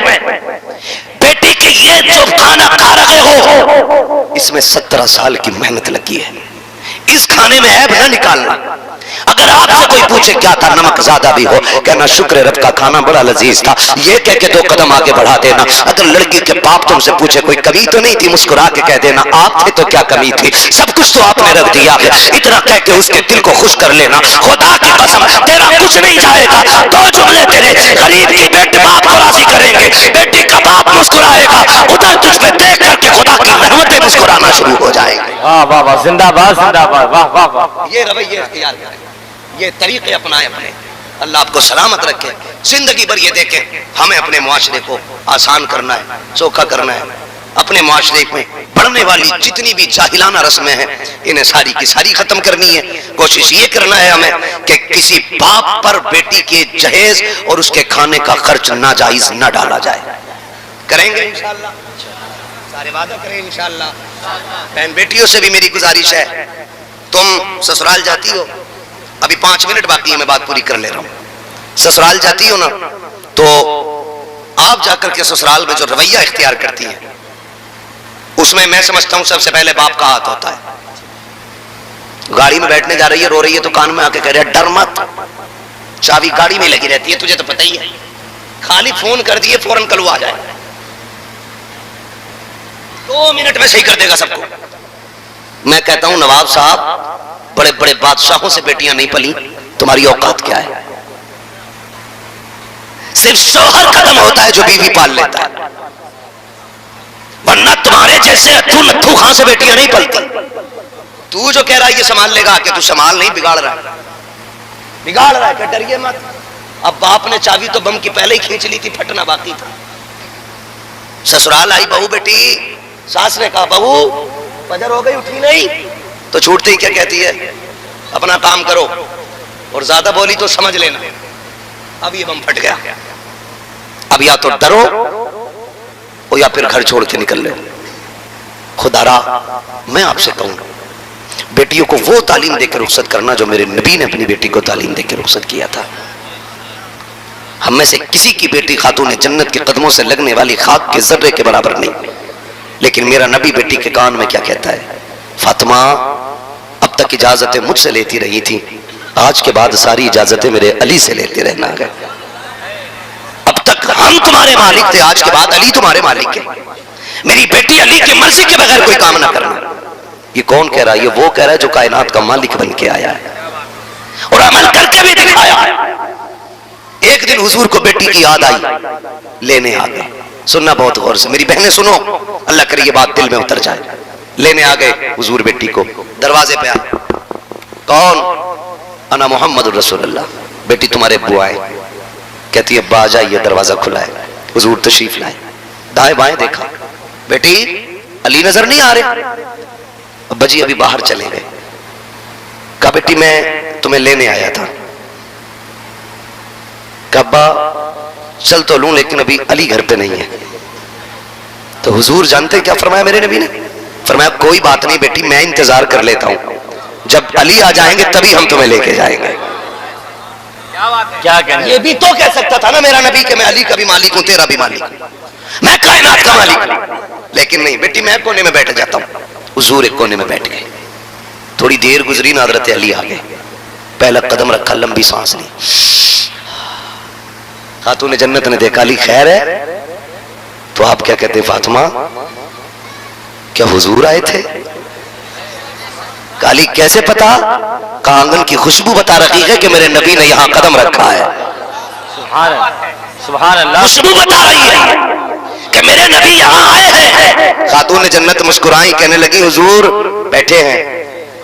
बेटी के ये जो खाना खा रहे हो इसमें 17 साल की मेहनत लगी है। इस खाने में ऐब न निकालना। अगर आपसे कोई पूछे क्या था, नमक ज्यादा भी हो, कहना शुक्र रब का खाना बड़ा लजीज था, ये कह के 2 कदम आगे बढ़ा देना। अगर लड़की के बाप तुमसे पूछे कोई कमी तो नहीं थी, मुस्कुरा के कह देना आप थे तो क्या कमी थी, सब कुछ तो आपने रख दिया है। इतना कह के उसके दिल को खुश कर लेना। खुदा की कसम तेरा कुछ नहीं जाएगा। 2 जुमले तेरे गरीब की बेटी बाप को राजी करेंगे, बेटी का बाप मुस्कुराएगा, उधर तुझ पे देख करके खुदा की रहमतें मुस्कुराना शुरू हो जाएंगे। वाह वाह वाह, जिंदाबाद जिंदाबाद, वाह वाह वाह। ये रवैये इख्तियार करें, ये तरीके अपनाएं अपने। अल्लाह आपको सलामत रखे, जिंदगी भर ये देखें हमें अपने मुआशरे को आसान करना है, चोखा करना है। अपने मुआशरे में बढ़ने वाली जितनी भी जाहिलाना रस्में हैं इन्हें सारी की सारी खत्म करनी है। कोशिश ये करना है हमें कि किसी बाप पर बेटी के जहेज और उसके खाने का खर्च नाजायज न डाला जाए। करेंगे इंशाअल्लाह, सारे वादा करें इंशाअल्लाह। बहन बेटियों से भी मेरी गुजारिश है, तुम ससुराल जाती हो, अभी 5 मिनट बाकी है, मैं बात पूरी कर ले रहा हूं। ससुराल जाती हो ना, तो आप जाकर के ससुराल में जो रवैया इख्तियार करती है उसमें मैं समझता हूं सबसे पहले बाप का हाथ होता है। गाड़ी में बैठने जा रही है, रो रही है, तो कान में आके कह रहा है डर मत, चाबी गाड़ी में लगी रहती है, तुझे तो पता ही है, खाली फोन कर दिए फौरन कल आ जाए, 2 मिनट में सही कर देगा सबको। मैं कहता हूं नवाब साहब, बड़े बड़े बादशाहों से बेटियां नहीं पली, तुम्हारी औकात क्या है? सिर्फ शौहर कदम होता है जो बीवी पाल लेता है, वरना तुम्हारे जैसे अथू नथू खां से बेटियां नहीं पलती। तू जो कह रहा है ये संभाल लेगा, कि तू संभाल नहीं, बिगाड़ रहा है, बिगाड़ रहा है, कि डरिए मत। अब बाप ने चाबी तो बम की पहले ही खींच ली थी, फटना बाकी था। ससुराल आई बहू बेटी, सास ने कहा बहू फजर हो गई, उठी नहीं, तो छूटते ही क्या कहती है, अपना काम करो, और ज्यादा बोली तो समझ लेना अब ये बम फट गया। अब या तो डरो और या फिर घर छोड़ के निकल लो। खुदारा मैं आपसे कहूंगा बेटियों को वो तालीम देकर रुखसत करना जो मेरे नबी ने अपनी बेटी को तालीम देकर रुखसत किया था। हम में से किसी की बेटी खातून जन्नत के कदमों से लगने वाली खाक के जर्रे के बराबर नहीं, लेकिन मेरा नबी बेटी के कान में क्या कहता है, फातिमा अब तक इजाजतें मुझसे लेती रही थी, आज के बाद सारी इजाजतें मेरे अली से लेते रहना है। अब तक हम तुम्हारे मालिक थे, आज के बाद अली तुम्हारे मालिक है। मेरी बेटी अली की मर्जी के बगैर कोई काम ना करना। ये कौन कह रहा है? ये वो कह रहा है जो कायनात का मालिक बन के आया है और अमल करके भी दिखाया है। एक दिन हुजूर को बेटी की याद आई, लेने आ गए। सुनना बहुत गौर से, मेरी बहनें सुनो, अल्लाह करे ये बात दिल में उतर जाए। लेने आ गए हुजूर बेटी को, दरवाजे पे आ, कौन? अना मोहम्मद रसूलुल्लाह। बेटी तुम्हारे अब्बू आए। कहती है अब्बा आ जाइए, दरवाजा खुला है। हुजूर तशरीफ लाए, दाएं बाएं देखा, बेटी अली नजर नहीं आ रहे। अब्बा जी अभी बाहर चले गए। कहा बेटी मैं तुम्हें लेने आया था। कहा अब्बा चल तो लूं लेकिन अभी अली घर पे नहीं है। तो हुजूर जानते क्या फरमाया मेरे नबी ने? फरमाया कोई बात नहीं बेटी, मैं इंतजार कर लेता हूं, जब अली आ जाएंगे तभी हम तुम्हें लेके जाएंगे। क्या कहना? ये भी तो कह सकता था ना मेरा नबी कि मैं अली का भी मालिक हूं, तेरा भी मालिक हूं, मैं कायनात का मालिक हूं। लेकिन नहीं बेटी, मैं कोने में बैठ जाता हूं। हुजूर एक कोने में बैठ गए। थोड़ी देर गुजरी ना हज़रत अली आ गए। पहला कदम रखा, लंबी सांस ली। खातून जन्नत ने देखा अली खैर है? तो आप क्या कहते हैं फातिमा क्या हुजूर आए थे? काली कैसे पता? कहा आंगन की खुशबू बता रही है कि मेरे नबी ने यहाँ कदम रखा है। सुभान अल्लाह। खुशबू बता रही है कि मेरे नबी यहाँ आए हैं। खातून जन्नत मुस्कुराई, कहने लगी हुजूर बैठे हैं।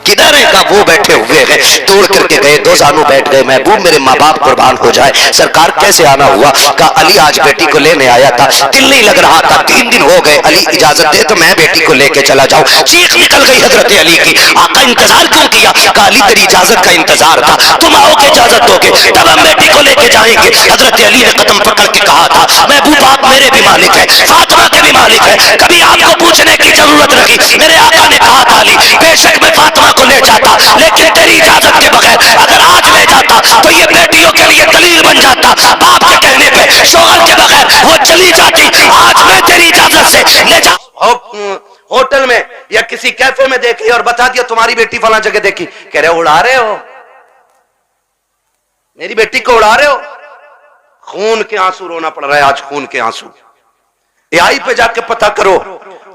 किधर है? कहा वो बैठे हुए हैं। तोड़ करके गए, दो जानू बैठ गए। महबूब मेरे माँ बाप कुर्बान हो जाए, सरकार कैसे आना हुआ? कहा अली आज बेटी को लेने आया था, दिल नहीं लग रहा था, 3 दिन हो गए, अली इजाजत दे तो मैं बेटी को लेके चला जाऊं। चीख निकल गई हजरत अली की। आका इंतजार क्यों किया? कहा अली तेरी इजाजत का इंतजार था, तुम आओगे इजाजत दोगे तब हम बेटी को लेके जाएंगे। हजरत अली ने कदम पकड़ के कहा था, महबूब आप मेरे भी मालिक है, फातिमा के भी मालिक है, कभी आपको पूछने की जरूरत रखी। मेरे आका ने कहा था अली बेशक मैं फातिमा को ले जाता, लेकिन तेरी इजाजत के बगैर अगर आज ले जाता तो ये बेटियों के लिए दलील बन जाता। बाप के कहने पे शोहर के बगैर वो चली जाती, आज मैं तेरी इजाजत से ले जा। होटल में या किसी कैफे में देखी और बता दिया तुम्हारी बेटी फला जगह देखी, कह रहे उड़ा रहे हो, मेरी बेटी को उड़ा रहे हो। खून के आंसू रोना पड़ रहा है आज, खून के आंसू। एआई पे जाके पता करो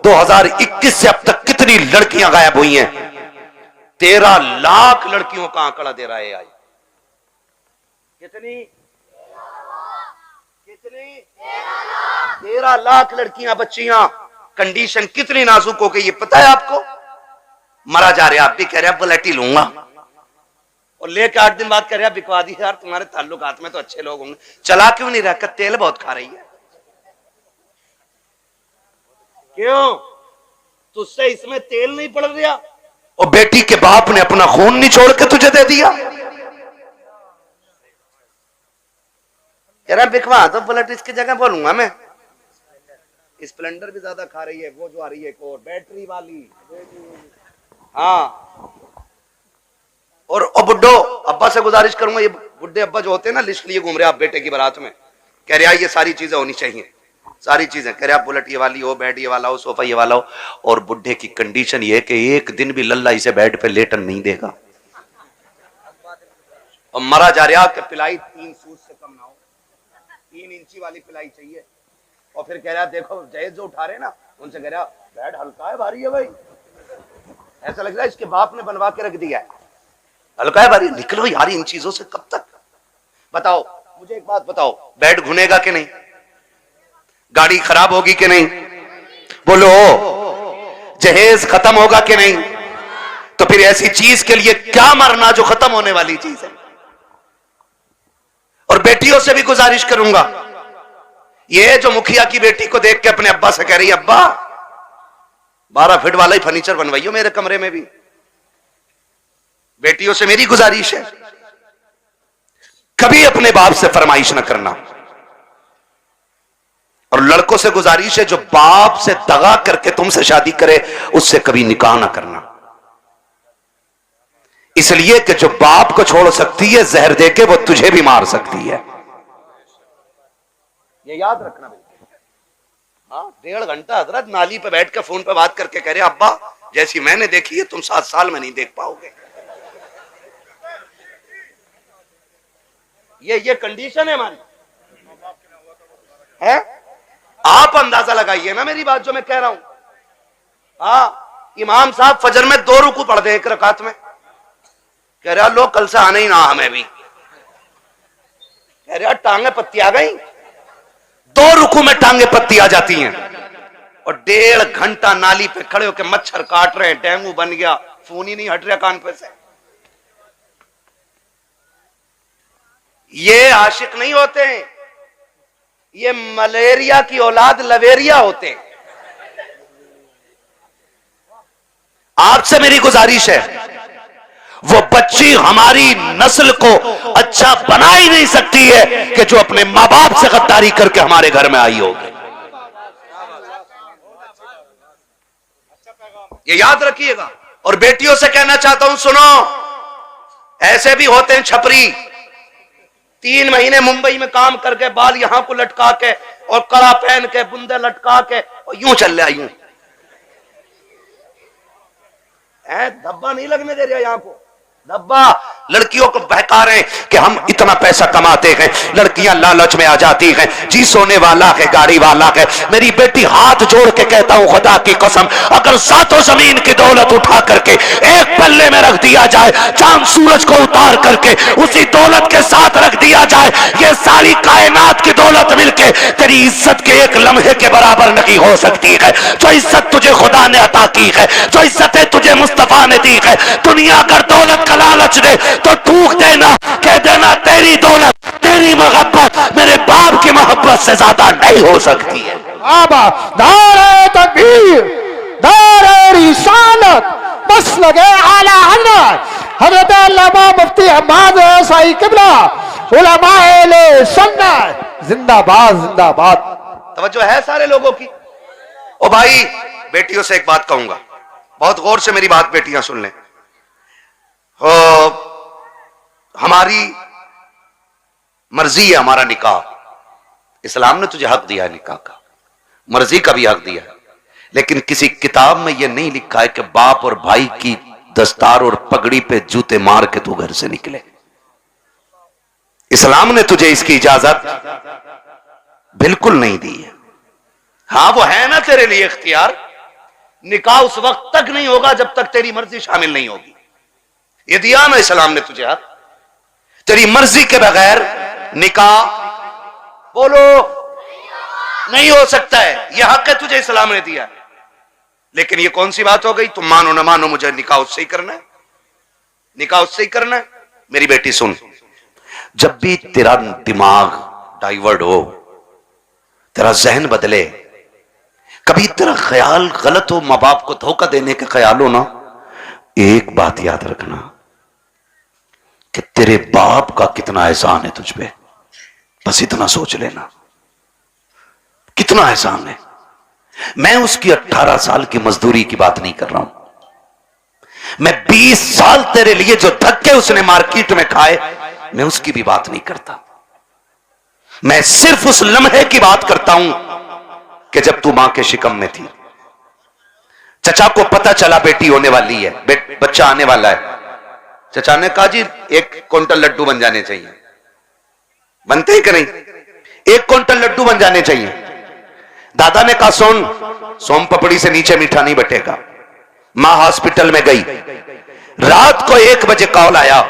2021 से अब तक कितनी लड़कियां गायब हुई हैं। 13 लाख लड़कियों का आंकड़ा दे रहा है एआई। कितनी 13 लाख लड़कियां, बच्चियां। कंडीशन कितनी नाजुक हो गई ये पता है आपको? मरा जा रहा है, आप भी कह रहे हैं बुलेट ही लूंगा, और लेके 8 दिन बाद कह रहे हैं बिकवा दी यार, तुम्हारे ताल्लुकात में तो अच्छे लोग होंगे, चला क्यों नहीं रहा? तेल बहुत खा रही है। क्यों? तुझसे इसमें तेल नहीं पड़ रहा? और बेटी के बाप ने अपना खून निचोड़ के तुझे दे दिया। कह रहा बिकवा तो बुलेट इसकी जगह बोलूंगा मैं। स्प्लेंडर भी ज्यादा खा रही है, वो जो आ रही है एक और बैटरी वाली। हाँ, और बुड्ढो अब्बा से गुजारिश करूंगा, ये बुड्ढे अब्बा जो होते हैं ना लिस्ट लिए घूम रहे आप बेटे की बारात में, कह रहे ये सारी चीजें होनी चाहिए, सारी चीजें। कह रहे आप बुलेट ये वाली हो, बेड ये वाला हो, सोफा ये वाला हो। और बुड्ढे की कंडीशन ये है कि एक दिन भी लल्ला इसे बेड पे लेटन नहीं देगा। और मरा जा रहा कि पिलाई 3 सूट से कम ना हो, 3 इंची वाली पिलाई चाहिए। और फिर कह रहा देखो जहेज जो उठा रहे ना उनसे कह रहा बेड हल्का है भारी है भाई, ऐसा लग रहा है इसके बाप ने बनवा के रख दिया है, हल्का है भारी। निकलो यार इन चीजों से कब तक। बताओ मुझे एक बात बताओ, बेड घुनेगा कि नहीं? गाड़ी खराब होगी कि नहीं? बोलो, जहेज खत्म होगा कि नहीं? तो फिर ऐसी चीज के लिए क्या मरना जो खत्म होने वाली चीज है। और बेटियों से भी गुजारिश करूंगा, ये जो मुखिया की बेटी को देख के अपने अब्बा से कह रही है अब्बा 12 फीट वाला ही फर्नीचर बनवाइयो मेरे कमरे में भी। बेटियों से मेरी गुजारिश है कभी अपने बाप से फरमाइश न करना। और लड़कों से गुजारिश है जो बाप से दगा करके तुमसे शादी करे उससे कभी निकाह ना करना, इसलिए कि जो बाप को छोड़ सकती है जहर देके वो तुझे भी मार सकती है, ये याद रखना। हाँ 1.5 घंटा हजरत नाली पे बैठ कर फोन पे बात करके कह रहे अब्बा जैसी मैंने देखी है तुम 7 साल में नहीं देख पाओगे। ये कंडीशन है हमारी है। आप अंदाजा लगाइए ना मेरी बात जो मैं कह रहा हूं। हाँ इमाम साहब फजर में 2 रुकू पढ़ दे 1 रकात में, कह रहा लो कल से आने ही ना हमें भी, कह रहा टांगे पत्ती आ गई, 2 रुकू में टांगे पत्ती आ जाती हैं। और 1.5 घंटा नाली पे खड़े होकर मच्छर काट रहे हैं, डेंगू बन गया, फोन ही नहीं हट रहा कान पे से। ये आशिक नहीं होते हैं, ये मलेरिया की औलाद लवेरिया होते हैं। आपसे मेरी गुजारिश है, वो बच्ची हमारी नस्ल को अच्छा बना ही नहीं सकती है कि जो अपने मां बाप से गद्दारी करके हमारे घर में आई होगी। ये याद रखिएगा। और बेटियों से कहना चाहता हूं सुनो, ऐसे भी होते हैं छपरी, 3 महीने मुंबई में काम करके बाल यहां को लटका के और कड़ा पहन के बुंदे लटका के और यूं चल रहा यूं, धब्बा नहीं लगने दे रहा यहां को, रब्बा लड़कियों को बहका रहे हैं कि हम इतना पैसा कमाते हैं, लड़कियां लालच में आ जाती हैं, जी सोने वाला है, गाड़ी वाला है। मेरी बेटी हाथ जोड़ के कहता हूं खुदा की कसम, अगर सातों जमीन की दौलत उठा करके एक पल्ले में रख दिया जाए, चांद सूरज को उतार करके उसी दौलत के साथ रख दिया जाए, ये सारी कायनात की दौलत मिलके तेरी इज्जत के एक लम्हे के बराबर नहीं हो सकती है। जो इज्जत तुझे खुदा ने अता की है, जो इज्जतें तुझे मुस्तफा ने दी है, दुनिया अगर दौलत का लालच दे तो थूक देना, कह देना तेरी दौलत, तेरी मोहब्बत मेरे बाप की मोहब्बत से ज्यादा नहीं हो सकती है। नारे तकबीर, नारे रिसालत, बस लगे आला हजरत अल्लामा मुफ्ती हम्माद साई किबला उलमाए अहले सुन्नत जिंदाबाद जिंदाबाद। तवज्जो है सारे लोगों की। ओ भाई बेटियों से एक बात कहूंगा, बहुत गौर से मेरी बात बेटियां सुन लें। हमारी मर्जी है हमारा निकाह, इस्लाम ने तुझे हक दिया है निकाह का, मर्जी का भी हक दिया है, लेकिन किसी किताब में यह नहीं लिखा है कि बाप और भाई की दस्तार और पगड़ी पे जूते मार के तू घर से निकले। इस्लाम ने तुझे इसकी इजाजत बिल्कुल नहीं दी है। हां वो है ना तेरे लिए इख्तियार, निकाह उस वक्त तक नहीं होगा जब तक तेरी मर्जी शामिल नहीं होगी। ये दिया ना इस्लाम ने तुझे हक, तेरी मर्जी के बगैर निकाह बोलो नहीं हो सकता है, यह हक है तुझे इस्लाम ने दिया। लेकिन ये कौन सी बात हो गई, तुम मानो ना मानो मुझे निकाह उससे ही करना है, निकाह उससे ही करना है। मेरी बेटी सुन, जब भी तेरा दिमाग डाइवर्ट हो, तेरा जहन बदले, कभी तेरा ख्याल गलत हो, मां बाप को धोखा देने का ख्याल हो ना, एक बात याद रखना कि तेरे बाप का कितना एहसान है तुझ पे, बस इतना सोच लेना कितना एहसान है। मैं उसकी 18 साल की मजदूरी की बात नहीं कर रहा हूं, मैं 20 साल तेरे लिए जो धक्के उसने मार्केट में खाए, मैं उसकी भी बात नहीं करता। मैं सिर्फ उस लम्हे की बात करता हूं कि जब तू मां के शिकम में थी, चचा को पता चला बेटी होने वाली है, बच्चा आने वाला है, चचा ने कहा जी 1 क्विंटल लड्डू बन जाने चाहिए। बनते ही कि नहीं, 1 क्विंटल लड्डू बन जाने चाहिए। दादा ने कहा सोम पपड़ी से नीचे मीठा नहीं बटेगा। मां हॉस्पिटल में गई, रात को 1 बजे कॉल आया,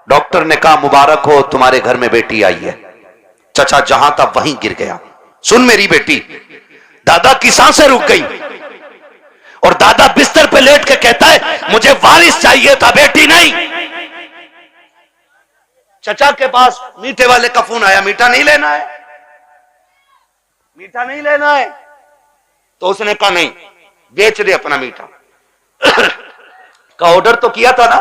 डॉक्टर ने कहा मुबारक हो तुम्हारे घर में बेटी आई है। चचा जहां था वहीं गिर गया। सुन मेरी बेटी, दादा की सांसें रुक गई और दादा बिस्तर पे लेट के कहता है मुझे वारिस चाहिए था, बेटी नहीं। चचा के पास मीठे वाले का फोन आया, मीठा नहीं लेना है, मीठा नहीं लेना है। तो उसने कहा नहीं, बेच दे अपना मीठा। का ऑर्डर तो किया था ना,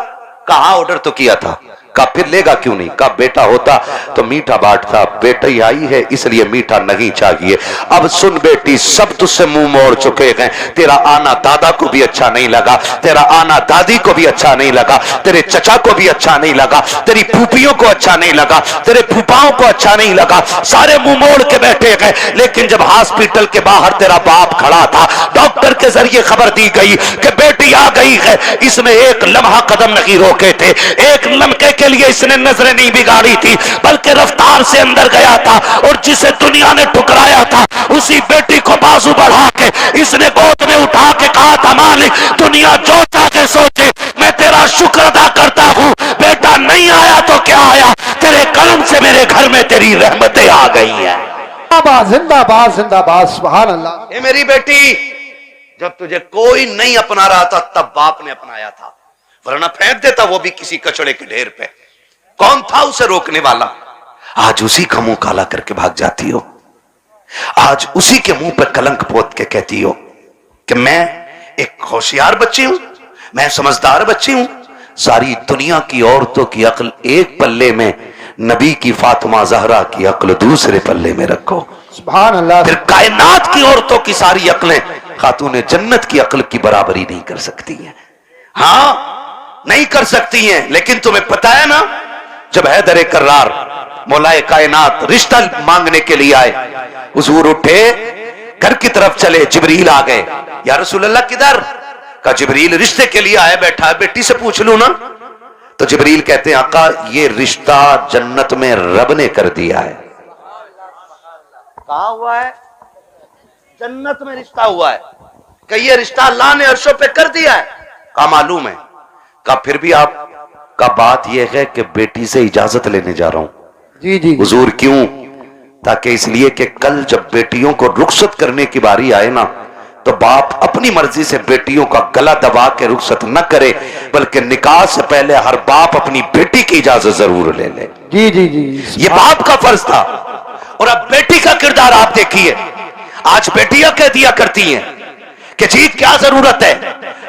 कहा ऑर्डर तो किया था, का फिर लेगा क्यों नहीं, का बेटा होता तो मीठा बांटता, बेटा ही आई है इसलिए मीठा नहीं चाहिए। अब सुन बेटी, सब तुझसे मुंह मोड़ चुके हैं, तेरा आना दादा को भी अच्छा नहीं लगा, तेरा आना दादी को भी अच्छा नहीं लगा, तेरे चचा को भी अच्छा नहीं लगा, तेरी फूफियों को अच्छा नहीं लगा, तेरे फूफाओं को अच्छा नहीं लगा, सारे मुंह मोड़ के बैठे गए। लेकिन जब हॉस्पिटल के बाहर तेरा बाप खड़ा था, डॉक्टर के जरिए खबर दी गई कि बेटी आ गई है, इसमें एक लम्हा कदम नहीं रोके थे, एक लम्हे के लिए इसने नजरें नहीं बिगाड़ी थी, बल्कि रफ्तार से अंदर गया था और जिसे दुनिया ने ठुकराया था उसी बेटी को बाजू बढ़ा के इसने गोद में उठा के कहा था मालिक दुनिया जो चाहे सोचे, मैं तेरा शुक्र अदा करता हूं, बेटा नहीं आया तो क्या आया, तेरे कलम से मेरे घर में तेरी रहमतें आ गई है। जिंदाबाद जिंदाबाद सुभान अल्लाह। ये मेरी बेटी, जब तुझे कोई नहीं अपना रहा था तब बाप ने अपनाया था, वरना फेंक देता वो भी किसी कचड़े के ढेर पे। कौन था उसे रोकने वाला? आज उसी का मुंह काला करके भाग जाती हो, आज उसी के मुंह पर कलंक पोत के कहती हो कि मैं एक होशियार बच्ची हूं, मैं समझदार बच्ची हूं। सारी दुनिया की औरतों की अक्ल एक पल्ले में, नबी की फातिमा जहरा की अक्ल दूसरे पल्ले में रखो। सुभान अल्लाह। फिर कायनात की औरतों की सारी अक्लें खातूने जन्नत की अक्ल की बराबरी नहीं कर सकती हैं। हाँ नहीं कर सकती हैं, लेकिन तुम्हें पता है ना, जब हैदर कर्रार मौलाए कायनात रिश्ता मांगने के लिए आए, हुजूर उठे घर की तरफ चले, जिब्रील आ गए, या रसूल अल्लाह किधर? का जिब्रील रिश्ते के लिए आया बैठा है, बेटी से पूछ लू ना। तो जिब्रील कहते हैं आका ये रिश्ता जन्नत में रब ने कर दिया है। कहा हुआ है? जन्नत में रिश्ता हुआ है। कि ये रिश्ता अल्लाह ने अर्शों पे कर दिया है। कहा मालूम है। कहा फिर भी आपका बात यह है कि बेटी से इजाजत लेने जा रहा हूं। जी जी हुजूर क्यों? ताकि इसलिए कि कल जब बेटियों को रुखसत करने की बारी आए ना, तो बाप अपनी मर्जी से बेटियों का गला दबा के रुखसत न करे, बल्कि निकाह से पहले हर बाप अपनी बेटी की इजाजत जरूर ले ले। जी जी जी ये बाप का फर्ज था। और अब बेटी का किरदार आप देखिए। आज बेटियां कह दिया करती हैं कि जी क्या जरूरत है,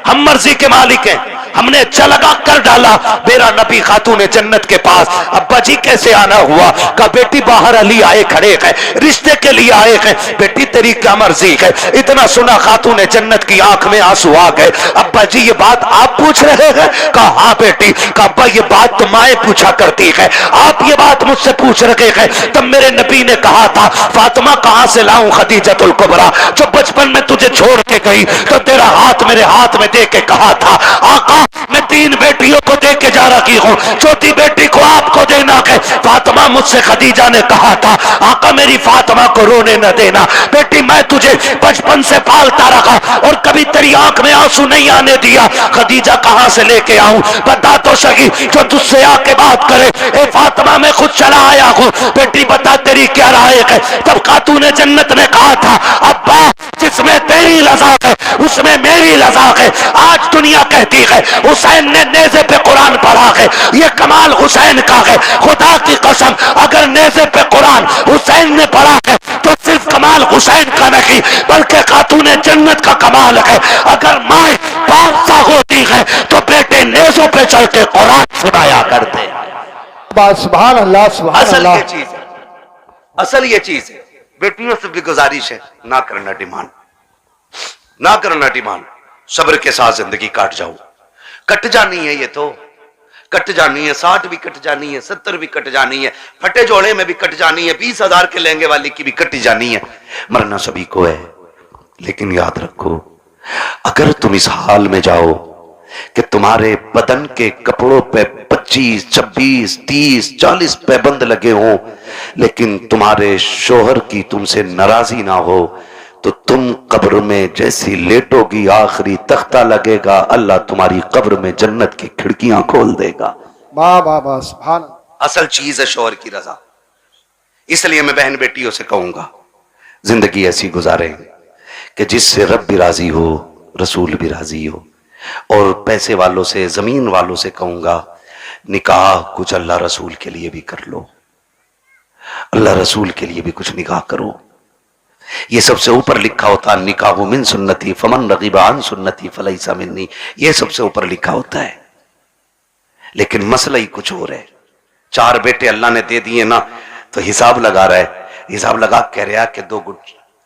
हम मर्जी के मालिक हैं, हमने अच्छा लगा कर डाला। मेरा नबी खातून जन्नत के पास, अब्बा जी कैसे आना हुआ? का बेटी बाहर अली आए खड़े हैं, रिश्ते के लिए आए हैं। बेटी तेरी क्या मर्जी है? इतना सुना खातून जन्नत की आंख में आंसू आ गए। अब्बा जी ये बात आप पूछ रहे हैं? कहा हाँ बेटी। कहा अब्बा ये बात तो माए पूछा करती है, आप ये बात मुझसे पूछ रहे हैं। तब मेरे नबी ने कहा था फातिमा कहां से लाऊं खदीजतुल कुबरा, जो बचपन में तुझे छोड़ के गई तो तेरा हाथ मेरे हाथ में दे के कहा था आका मैं 3 बेटियों को दे के जा रही हूं, चौथी बेटी को आपको देना है। फातिमा मुझसे खदीजा ने कहा था आका मेरी फातिमा को रोने न देना। बेटी मैं तुझे बचपन से पालता रहा और कभी तेरी आंख में आंसू नहीं आने दिया। खदीजा कहां से लेके आऊं? बता तो सही, जो तुझसे आके बात करे। ए फातिमा मैं खुद चला आया हूं, बेटी बता तेरी क्या राय है? तब खातून जन्नत ने कहा था अब्बा जिसमें तेरी रजा है उसमें मेरी रजा है। आज दुनिया कहती है हुसैन ने नेज़े पे कुरान पढ़ा है, ये कमाल हुसैन का है। खुदा की कसम अगर नेज़े पे कुरान हुसैन ने पढ़ा है तो सिर्फ कमाल हुसैन का नहीं बल्कि खातून जन्नत का कमाल है। अगर माए बादशाह होती है तो बेटे नेज़ों पे चढ़ के कुरान सुनाया करते। सुभान अल्लाह सुभान असल अल्लाह। ये चीज है, असल ये चीज है। बेटियों से भी गुजारिश है ना करना डिमांड, ना करना डिमांड। सब्र के साथ जिंदगी काट जाओ। कट जानी है, ये तो कट जानी है। 60 भी कट जानी है, 70 भी कट जानी है, फटे जोड़े में भी कट जानी है, 20,000 के लहंगे वाली की भी कट जानी है। मरना सभी को है, लेकिन याद रखो अगर तुम इस हाल में जाओ कि तुम्हारे बदन के कपड़ों पे 25, 26, 30, 40 पैबंद लगे हों, लेकिन तुम्हारे शोहर की तुमसे नाराजी ना हो, तो तुम कब्र में जैसी लेटोगी आखिरी तख्ता लगेगा, अल्लाह तुम्हारी कब्र में जन्नत की खिड़कियां खोल देगा। वाह वाह वाह सुभान। असल चीज है शोहर की रजा। इसलिए मैं बहन बेटियों से कहूंगा जिंदगी ऐसी गुजारें कि जिससे रब भी राजी हो, रसूल भी राजी हो। और पैसे वालों से, जमीन वालों से कहूंगा निकाह कुछ अल्लाह रसूल के लिए भी कर लो, अल्लाह रसूल के लिए भी कुछ निकाह करो। ये सबसे ऊपर लिखा होता निकाह मिन सुन्नती फमन रगीबा अन सुन्नती फलैसा मिन्नी, ये सबसे ऊपर लिखा होता है। लेकिन मसला ही कुछ और है। 4 बेटे अल्लाह ने दे दिए ना, तो हिसाब लगा रहा है, हिसाब लगा कह रहा कि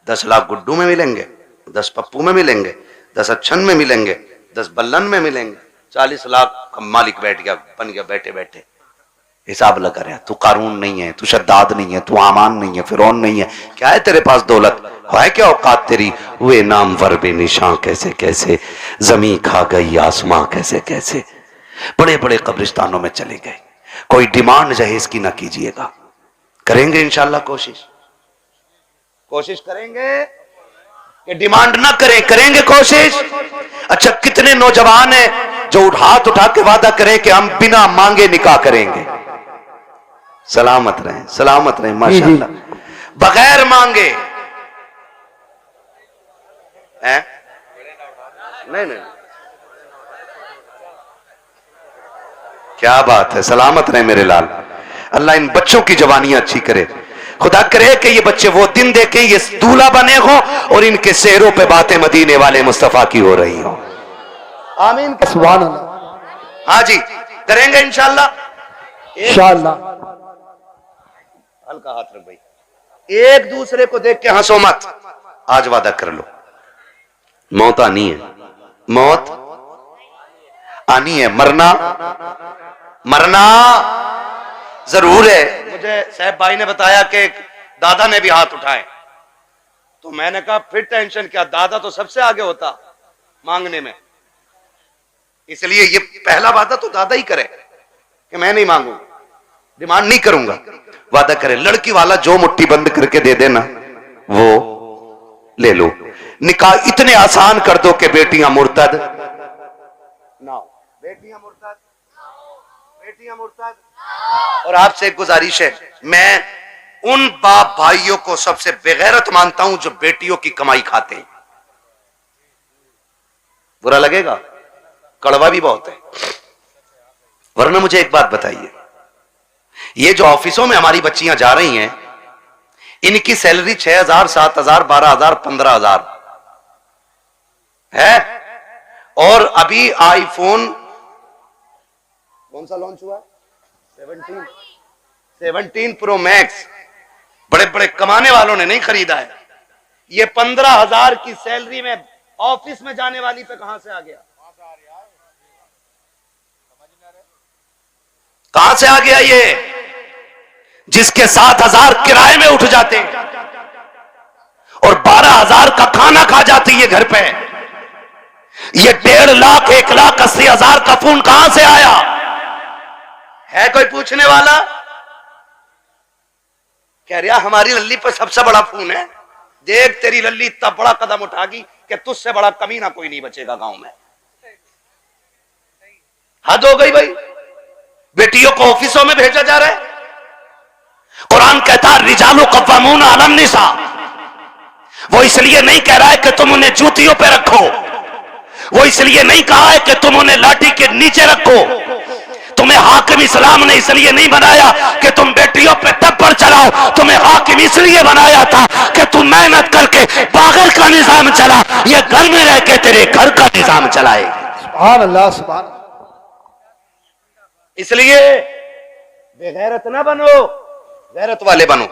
10 लाख गुड्डू में मिलेंगे, 10 पप्पू में मिलेंगे, 10 अच्छन में मिलेंगे, 10 बल्लन में मिलेंगे, 40 लाख का मालिक बैठ गया, बन गया बैठे बैठे। हिसाब लगा रहा। तू कारून नहीं है, तू शद्दाद नहीं है, तू आमान नहीं है, फिरौन नहीं है। क्या है तेरे पास दौलत? है क्या औकात तेरी? हुए नाम वर बेनिशां कैसे कैसे, जमी खा गई आसमां कैसे कैसे। बड़े बड़े कब्रिस्तानों में चले गए। कोई डिमांड जहेज की ना कीजिएगा। करेंगे इंशाल्लाह कोशिश, कोशिश करेंगे कि डिमांड ना करें, करेंगे कोशिश। अच्छा कितने नौजवान हैं जो हाथ उठा के वादा करें कि हम बिना मांगे निकाह करेंगे। सलामत रहें माशाअल्लाह। बगैर मांगे हैं? नहीं, क्या बात है। सलामत रहें मेरे लाल। अल्लाह इन बच्चों की जवानियां अच्छी करे। खुदा करे कि ये बच्चे वो दिन देखें ये दूल्हा बने हो और इनके सेहरों पे बातें मदीने वाले मुस्तफा की हो रही हो। आमीन सुभान अल्लाह। हाँ जी करेंगे इंशाल्लाह। हल्का हाथ रख भाई। एक दूसरे को देख के हंसो मत। आज वादा कर लो मौत आनी है, मौत आनी है, मरना जरूर है। मुझे साहब भाई ने बताया कि दादा ने भी हाथ उठाए, तो मैंने कहा फिर टेंशन क्या, दादा तो सबसे आगे होता मांगने में, इसलिए ये पहला वादा तो दादा ही करे। कि मैं नहीं मांगूंगा, डिमांड नहीं करूंगा। वादा करे, लड़की वाला जो मुट्ठी बंद करके दे देना वो ले लो। निकाह इतने आसान कर दो कि बेटियां मुर्तद ना, बेटियां मुर्तद, बेटियां मुर्तद। और आपसे एक गुजारिश है, मैं उन बाप भाइयों को सबसे बेगैरत मानता हूं जो बेटियों की कमाई खाते हैं। बुरा लगेगा, कड़वा भी बहुत है। वरना मुझे एक बात बताइए, ये जो ऑफिसों में हमारी बच्चियां जा रही हैं, इनकी सैलरी 6,000, 7,000, 12,000, 15,000 है। और अभी आईफोन कौन सा लॉन्च हुआ है? 17 प्रो मैक्स बड़े बड़े कमाने वालों ने नहीं खरीदा है। ये 15,000 की सैलरी में ऑफिस में जाने वाली पे कहां से आ गया? कहां से आ गया ये, जिसके 7,000 किराए में उठ जाते हैं और 12,000 का खाना खा जाती है घर पे। ये 1.5 लाख, 1,80,000 का फोन कहां से आया? है कोई पूछने वाला? कह रहा हमारी लल्ली पर सबसे बड़ा फोन है। देख तेरी लल्ली इतना बड़ा कदम उठागी कि तुझसे बड़ा कमीना कोई नहीं बचेगा गांव में। हद हो गई भाई, बेटियों को ऑफिसों में भेजा जा रहा है। कुरान कहता है रिजालु कव्वामून अलन निसा। वो इसलिए नहीं कह रहा है कि तुम उन्हें जूतियों पे रखो, वो इसलिए नहीं कहा है कि तुम उन्हें लाठी के नीचे रखो। तुम्हें हाकिम इस्लाम ने इसलिए नहीं बनाया कि तुम बेटियों पे तब्बर चलाओ, तुम्हें हाकिम इसलिए बनाया था कि तुम मेहनत करके बागर का निजाम चला, ये घर में रह के तेरे घर का निजाम चलाए। सुभान अल्लाह, सुभान। इसलिए बेगैरत ना बनो, गैरत वाले बनो।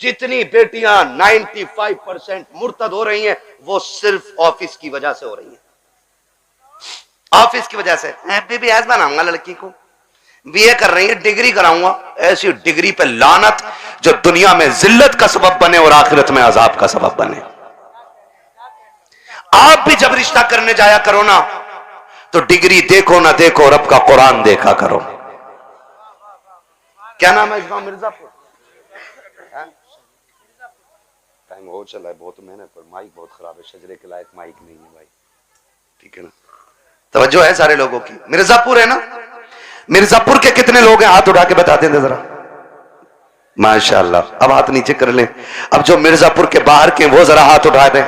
जितनी बेटियां 95% मुर्तद हो रही हैं, वो सिर्फ ऑफिस की वजह से हो रही हैं। ऑफिस की वजह से MBBS बनाऊंगा लड़की को, BA कर रही है, डिग्री कराऊंगा। ऐसी डिग्री पे लानत जो दुनिया में जिल्लत का सबब बने और आखिरत में अजाब का सबब बने। आप भी जब रिश्ता करने जाया करो ना, तो डिग्री देखो ना देखो, रब का कुरान देखा करो। क्या नाम है इस गांव? मिर्जापुर। टाइम हो चला है, बहुत मेहनत पर माइक बहुत खराब है, शजरे के लायक माइक नहीं है भाई, ठीक है ना? तवज्जो है सारे लोगों की। मिर्जापुर है ना? मिर्जापुर के कितने लोग हैं? हाथ उठा के बता दें जरा। माशाल्लाह, अब हाथ नीचे कर लें। अब जो मिर्जापुर के बाहर के वो जरा हाथ उठा दें।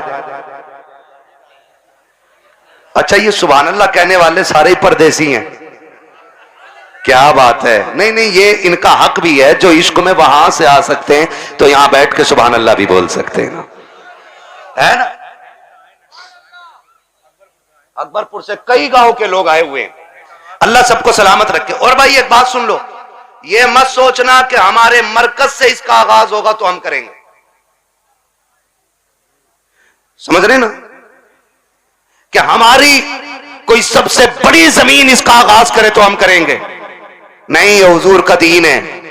अच्छा, ये सुभान अल्लाह कहने वाले सारे ही परदेसी हैं, क्या बात है। नहीं नहीं, ये इनका हक भी है, जो इश्क में वहां से आ सकते हैं तो यहां बैठ के सुभान अल्लाह भी बोल सकते हैं ना, है ना? अकबरपुर से कई गांव के लोग आए हुए हैं, अल्लाह सबको सलामत रखे। और भाई एक बात सुन लो, ये मत सोचना कि हमारे मरकज से इसका आगाज होगा तो हम करेंगे, समझ रहे ना? कि हमारी कोई सबसे बड़ी जमीन इसका आगाज करे तो हम करेंगे, नहीं। ये हुजूर का दीन है।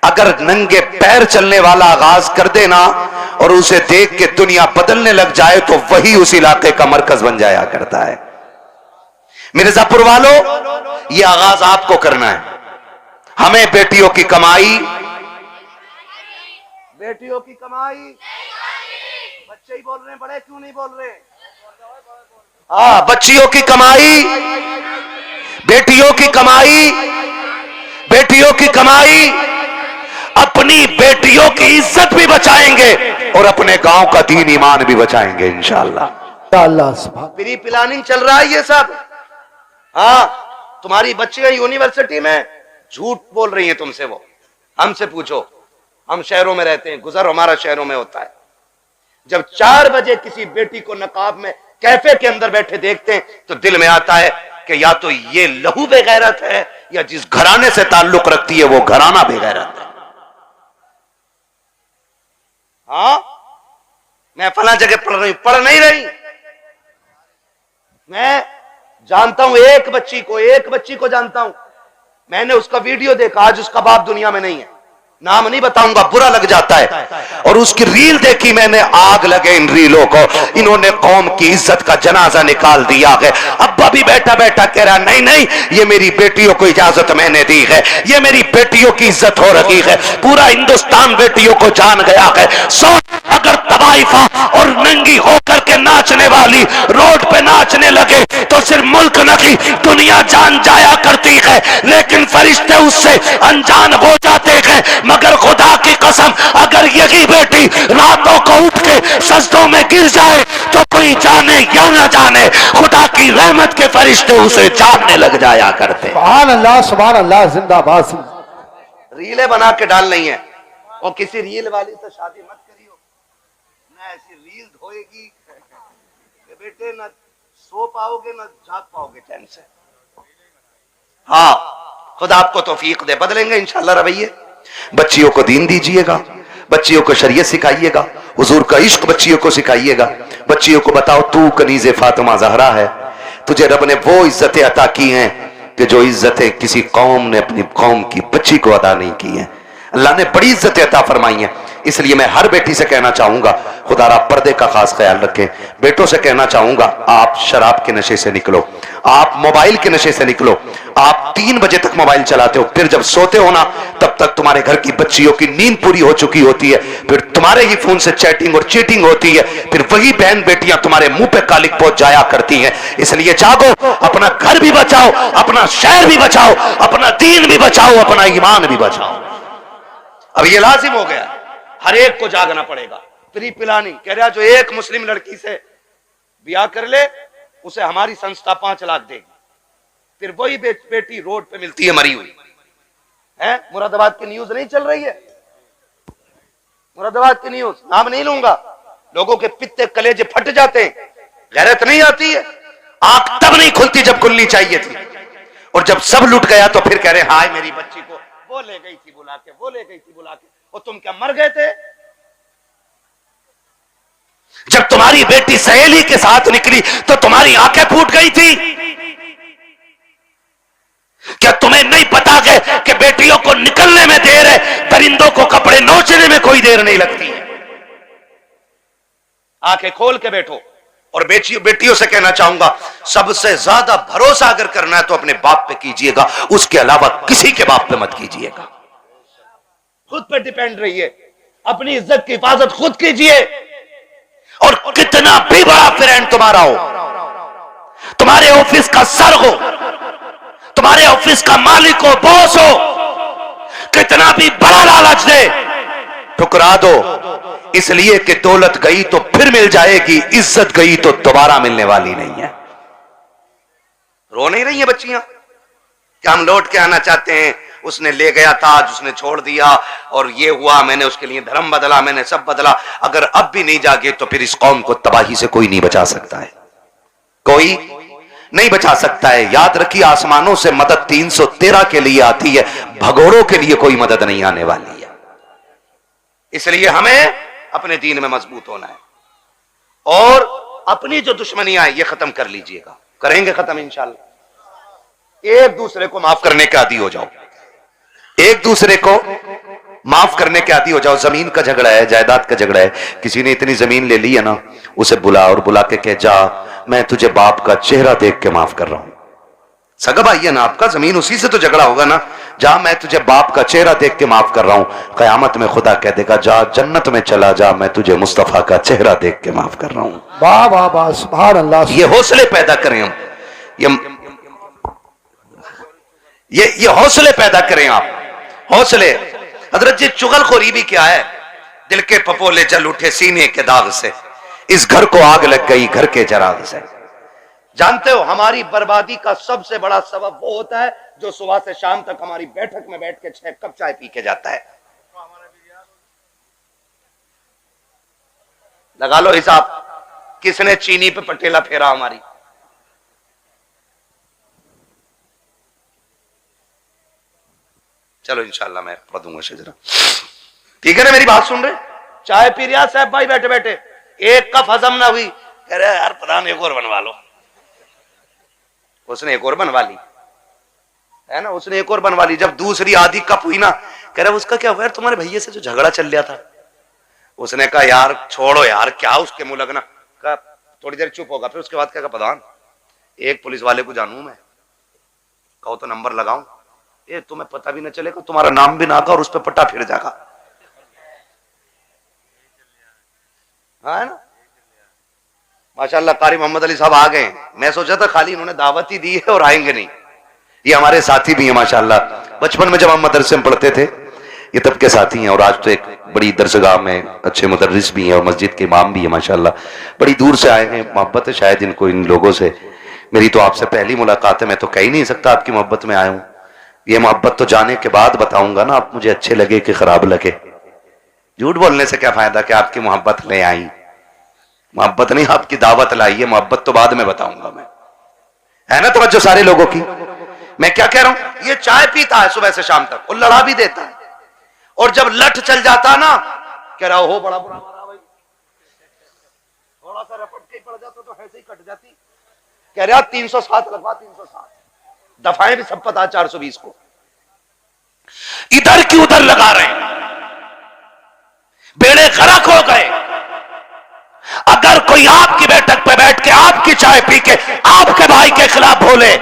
अगर नंगे पैर चलने वाला आगाज कर देना और उसे देख के दुनिया बदलने लग जाए तो वही उस इलाके का मरकज बन जाया करता है। मिर्जापुर वालों, ये आगाज आपको करना है। हमें बेटियों की कमाई, बेटियों की कमाई, बच्चे ही बोल रहे हैं, बड़े क्यों नहीं बोल रहे? हाँ, बच्चियों की कमाई, बेटियों की कमाई, बेटियों की कमाई। अपनी बेटियों की इज्जत भी बचाएंगे और अपने गांव का दीन ईमान भी बचाएंगे इंशाअल्लाह। अल्लाह सुभान। प्री प्लानिंग चल रहा है ये सब। हाँ, तुम्हारी बच्चियां यूनिवर्सिटी में झूठ बोल रही हैं तुमसे, वो हमसे पूछो। हम शहरों में रहते हैं, गुजर हमारा शहरों में होता है। जब 4 बजे किसी बेटी को नकाब में कैफे के अंदर बैठे देखते हैं तो दिल में आता है कि या तो ये लहू बेगैरत है या जिस घराने से ताल्लुक रखती है वो घराना बेगैरत है। हाँ, मैं फला जगह पढ़ रही हूं, पढ़ नहीं रही। मैं जानता हूं एक बच्ची को जानता हूं। मैंने उसका वीडियो देखा, आज उसका बाप दुनिया में नहीं है। नाम नहीं बताऊंगा, बुरा लग जाता है। और उसकी रील देखी मैंने, आग लगे इन रीलों को। इन्होंने कौम की इज्जत का जनाजा निकाल दिया है। अब्बा भी बैठा बैठा कह रहा नहीं नहीं, ये मेरी बेटियों को इजाजत मैंने दी है, ये मेरी बेटियों की इज्जत हो रही है। पूरा हिंदुस्तान बेटियों को जान गया है। सो अगर तवाइफा और नंगी होकर के नाचने वाली रोड पे नाचने लगे तो सिर्फ मुल्क नहीं दुनिया जान जाया करती है, लेकिन फरिश्ते उससे अनजान हो जाते हैं। मगर खुदा की कसम, अगर यही बेटी रातों को उठ के सजदों में गिर जाए तो कोई जाने या ना जाने, खुदा की रहमत के फरिश्ते उसे जानने लग जाया करते। सुभान अल्लाह, जिंदाबाद। रीलें बना के डाल नहीं है, और किसी रील वाली से शादी मत करियो, ना ऐसी रील धोएगी कि बेटे ना सो पाओगे ना जाग पाओगे चैन से। हाँ, खुदा आपको तौफीक दे, बदलेंगे इंशाल्लाह रवैये। बच्चियों को दीन दीजिएगा, बच्चियों को शरीयत सिखाइएगा, हुजूर का इश्क बच्चियों को सिखाइएगा। बच्चियों को बताओ तू कनीज़े फातिमा ज़हरा है, तुझे रब ने वो इज्जतें अता की हैं कि जो इज्जतें किसी कौम ने अपनी कौम की बच्ची को अदा नहीं की हैं। अल्लाह ने बड़ी इज्जतें अता फरमाई हैं। इसलिए मैं हर बेटी से कहना चाहूंगा, खुदारा पर्दे का खास ख्याल रखें। बेटों से कहना चाहूंगा, आप शराब के नशे से निकलो, आप मोबाइल के नशे से निकलो। आप 3 बजे तक मोबाइल चलाते हो, फिर जब सोते हो ना तब तक तुम्हारे घर की बच्चियों की नींद पूरी हो चुकी होती है, फिर तुम्हारे ही फोन से चैटिंग और चीटिंग होती है, फिर वही बहन बेटियां तुम्हारे मुंह पे कालिक पहुंच जाया करती हैं। इसलिए जागो, अपना घर भी बचाओ, अपना शहर भी बचाओ, अपना दीन भी बचाओ, अपना ईमान भी बचाओ। अब ये लाजिम हो गया, हर एक को जागना पड़ेगा। फ्री पिलानी कह रहा, जो एक मुस्लिम लड़की से ब्याह कर ले उसे हमारी संस्था 5 लाख देगी। फिर वही बेटी रोड पे मिलती है मरी हुई है। मुरादाबाद की न्यूज नहीं चल रही है, मुरादाबाद की न्यूज, नाम नहीं लूंगा, लोगों के पित्ते कलेजे फट जाते हैं, गैरत नहीं आती है। आंख तब नहीं खुलती जब खुलनी चाहिए थी, और जब सब लुट गया तो फिर कह रहे हाय मेरी बच्ची को वो ले गई थी बुला के, वो ले गई थी बुला के। और तुम क्या मर गए थे? जब तुम्हारी बेटी सहेली के साथ निकली तो तुम्हारी आंखें फूट गई थी। क्या तुम्हें नहीं पता कि बेटियों को निकलने में देर है, परिंदों को कपड़े नोचने में कोई देर नहीं लगती है? आंखें खोल के बैठो। और बेटियों से कहना चाहूंगा, सबसे ज्यादा भरोसा अगर करना है तो अपने बाप पे कीजिएगा, उसके अलावा किसी के बाप पे मत कीजिएगा। खुद पे डिपेंड रहिए, अपनी इज्जत की हिफाजत खुद कीजिए। और कितना भी बड़ा फ्रेंड तुम्हारा हो, तुम्हारे ऑफिस का सर हो, तुम्हारे ऑफिस का मालिक हो, बॉस हो, कितना भी बड़ा लालच दे, ठुकरा दो। इसलिए कि दौलत गई तो फिर मिल जाएगी, इज्जत गई तो दोबारा मिलने वाली नहीं है। रो नहीं रही है बच्चियां क्या हम लौट के आना चाहते हैं? उसने ले गया ताज, उसने छोड़ दिया, और ये हुआ, मैंने उसके लिए धर्म बदला, मैंने सब बदला। अगर अब भी नहीं जागे तो फिर इस कौम को तबाही से कोई नहीं बचा सकता है, कोई नहीं बचा सकता है। याद रखिए, आसमानों से मदद 313 के लिए आती है, भगोड़ों के लिए कोई मदद नहीं आने वाली है। इसलिए हमें अपने दीन में मजबूत होना है, और अपनी जो दुश्मनियां हैं ये खत्म कर लीजिएगा। करेंगे खत्म इंशाल्लाह। एक दूसरे को माफ करने के आदी हो जाओ, एक दूसरे को माफ करने के आदी हो जाओ। जमीन का झगड़ा है, जायदाद का झगड़ा है, किसी ने इतनी जमीन ले ली है ना, उसे बुला और बुला के कह, जा मैं तुझे बाप का चेहरा देख के माफ कर रहा हूं। सगा भाई है ना आपका, जमीन उसी से तो झगड़ा होगा ना। जा मैं तुझे बाप का चेहरा देख के माफ कर रहा हूं। कयामत में खुदा कह देगा, जा जन्नत में चला जा, मैं तुझे मुस्तफा का चेहरा देख के माफ कर रहा हूं। वाह वाह वाह, सुभान अल्लाह। ये हौसले पैदा करें हम, ये हौसले पैदा करें आप, हौसले। हजरत जी, चुगलखोरी भी क्या है? दिल के पपोले जल उठे सीने के दाग से, इस घर को आग लग गई घर के चराग से। जानते हो, हमारी बर्बादी का सबसे बड़ा सबब वो होता है जो सुबह से शाम तक हमारी बैठक में बैठ के 6 कप चाय पी के जाता है। लगा लो हिसाब, किसने चीनी पे पटेला फेरा हमारी। चलो इंशाल्लाह मैं पढ़ूंगा शजरा, ठीक है ना? मेरी बात सुन रहे? चाय पी रिया साहब भाई बैठे बैठे, एक कप हजम ना हुई, कह रहे यार प्रधान एक और बनवा लो। उसने एक और बनवा ली है ना, उसने एक और बनवा ली। जब दूसरी आधी कप हुई ना, कह रहा उसका क्या हुआ यार, तुम्हारे भैया से जो झगड़ा चल रहा था। उसने कहा यार छोड़ो यार, क्या उसके मुंह लगना। कहा थोड़ी देर चुप होगा, फिर उसके बाद क्या, प्रधान एक पुलिस वाले को जानू मैं, कहो तो नंबर लगाऊं, ये तुम्हें पता भी न चलेगा, तुम्हारा नाम भी ना आगा और उस पर पट्टा फिर जाएगा। हाँ है ना, माशाल्लाह कारी मोहम्मद अली साहब आ गए। मैं सोचा था खाली इन्होंने दावत ही दी है और आएंगे नहीं, ये हमारे साथी भी हैं माशाल्लाह। बचपन में जब हम मदरसे में पढ़ते थे ये तब के साथी हैं, और आज तो एक बड़ी दरसगाह में अच्छे मुदर्रिस भी हैं और मस्जिद के इमाम भी हैं माशाल्लाह। बड़ी दूर से आए हैं, मोहब्बत है शायद इनको इन लोगों से। मेरी तो आपसे पहली मुलाकात है, मैं तो कह ही नहीं सकता आपकी मोहब्बत में आया हूं। ये मोहब्बत तो जाने के बाद बताऊंगा ना, आप मुझे अच्छे लगे कि खराब लगे। झूठ बोलने से क्या फायदा कि आपकी मोहब्बत ले आई, मोहब्बत नहीं आपकी दावत लाई है, मोहब्बत तो बाद में बताऊंगा मैं, है ना तवज्जो सारे लोगों की। मैं क्या कह रहा हूं, ये चाय पीता है सुबह से शाम तक और लड़ा भी देता है, और जब लठ चल जाता ना कह रहा हो बड़ा बुरा मारा भाई, थोड़ा सा रपट के पड़ जाता तो ऐसे ही कट जाती। कह रहा 307 लगवा, 307 दफाएं भी सब पता 420 को, इधर की उधर लगा रहे हैं, बेड़े गरक हो गए। अगर कोई आपकी बैठक पे बैठ के आपकी चाय पी के आपके भाई के खिलाफ बोले,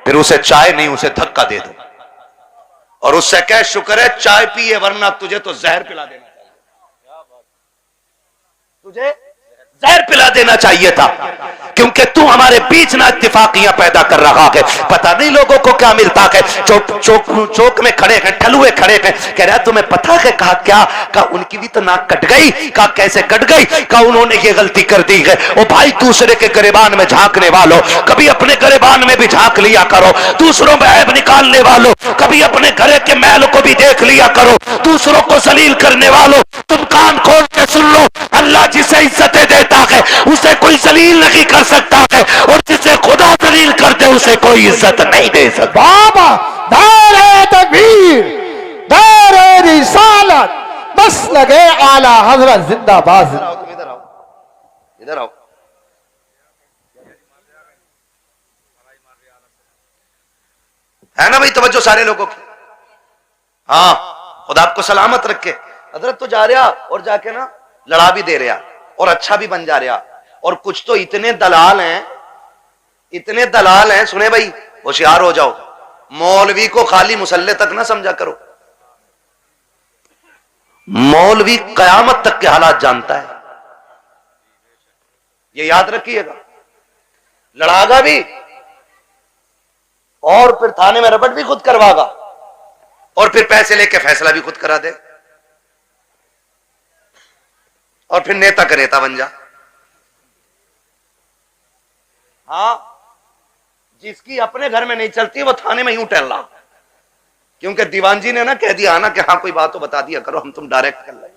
फिर उसे चाय नहीं उसे धक्का दे दो और उससे कह शुक्र है चाय पिए, वरना तुझे तो जहर पिला देना चाहिए, तुझे जहर पिला देना चाहिए था, क्योंकि तू हमारे बीच ना इत्तेफाकियां पैदा कर रहा है। पता नहीं लोगों को क्या मिलता है, चौक में खड़े हैं, ठलुए खड़े हैं, कह रहा तुम्हें पता है, कहा क्या, कहा उनकी भी तो नाक कट गई, कहा कैसे कट गई, कहा उन्होंने ये गलती कर दी है। ओ भाई दूसरे के गिरेबान में झांकने वालों, कभी अपने गिरेबान में भी झांक लिया करो। दूसरों में ऐब निकालने वालों, कभी अपने घरे के मैल को भी देख लिया करो। दूसरों को जलील करने वालों, तुम कान खोल के सुन लो, अल्लाह जिसे इज्जतें देता है उसे कोई जलील नहीं कर सकता है, और जिसे खुदा जलील कर दे उसे कोई इज्जत नहीं दे सकता। बाबा दारे तकबीर, दारे रिसालत, बस लगे आला हजरत जिंदाबाद। इधर आओ, इधर आओ। है ना भाई तवज्जो सारे लोगों की। हाँ खुदा आपको सलामत रखे। हजरत तो जा रहा और जाके ना लड़ा भी दे रहा और अच्छा भी बन जा रहा, और कुछ तो इतने दलाल हैं, इतने दलाल हैं, सुने भाई होशियार हो जाओ, मौलवी को खाली मुसल्ले तक ना समझा करो। मौलवी कयामत तक के हालात जानता है, ये याद रखिएगा। लड़ागा भी और फिर थाने में रपट भी खुद करवागा, और फिर पैसे लेके फैसला भी खुद करा दे, और फिर नेता का नेता बन जा। हाँ जिसकी अपने घर में नहीं चलती वो थाने में यूं टहल रहा, क्योंकि दीवान जी ने ना कह दिया ना कि हाँ कोई बात तो बता दिया करो, हम तुम डायरेक्ट कर लेंगे।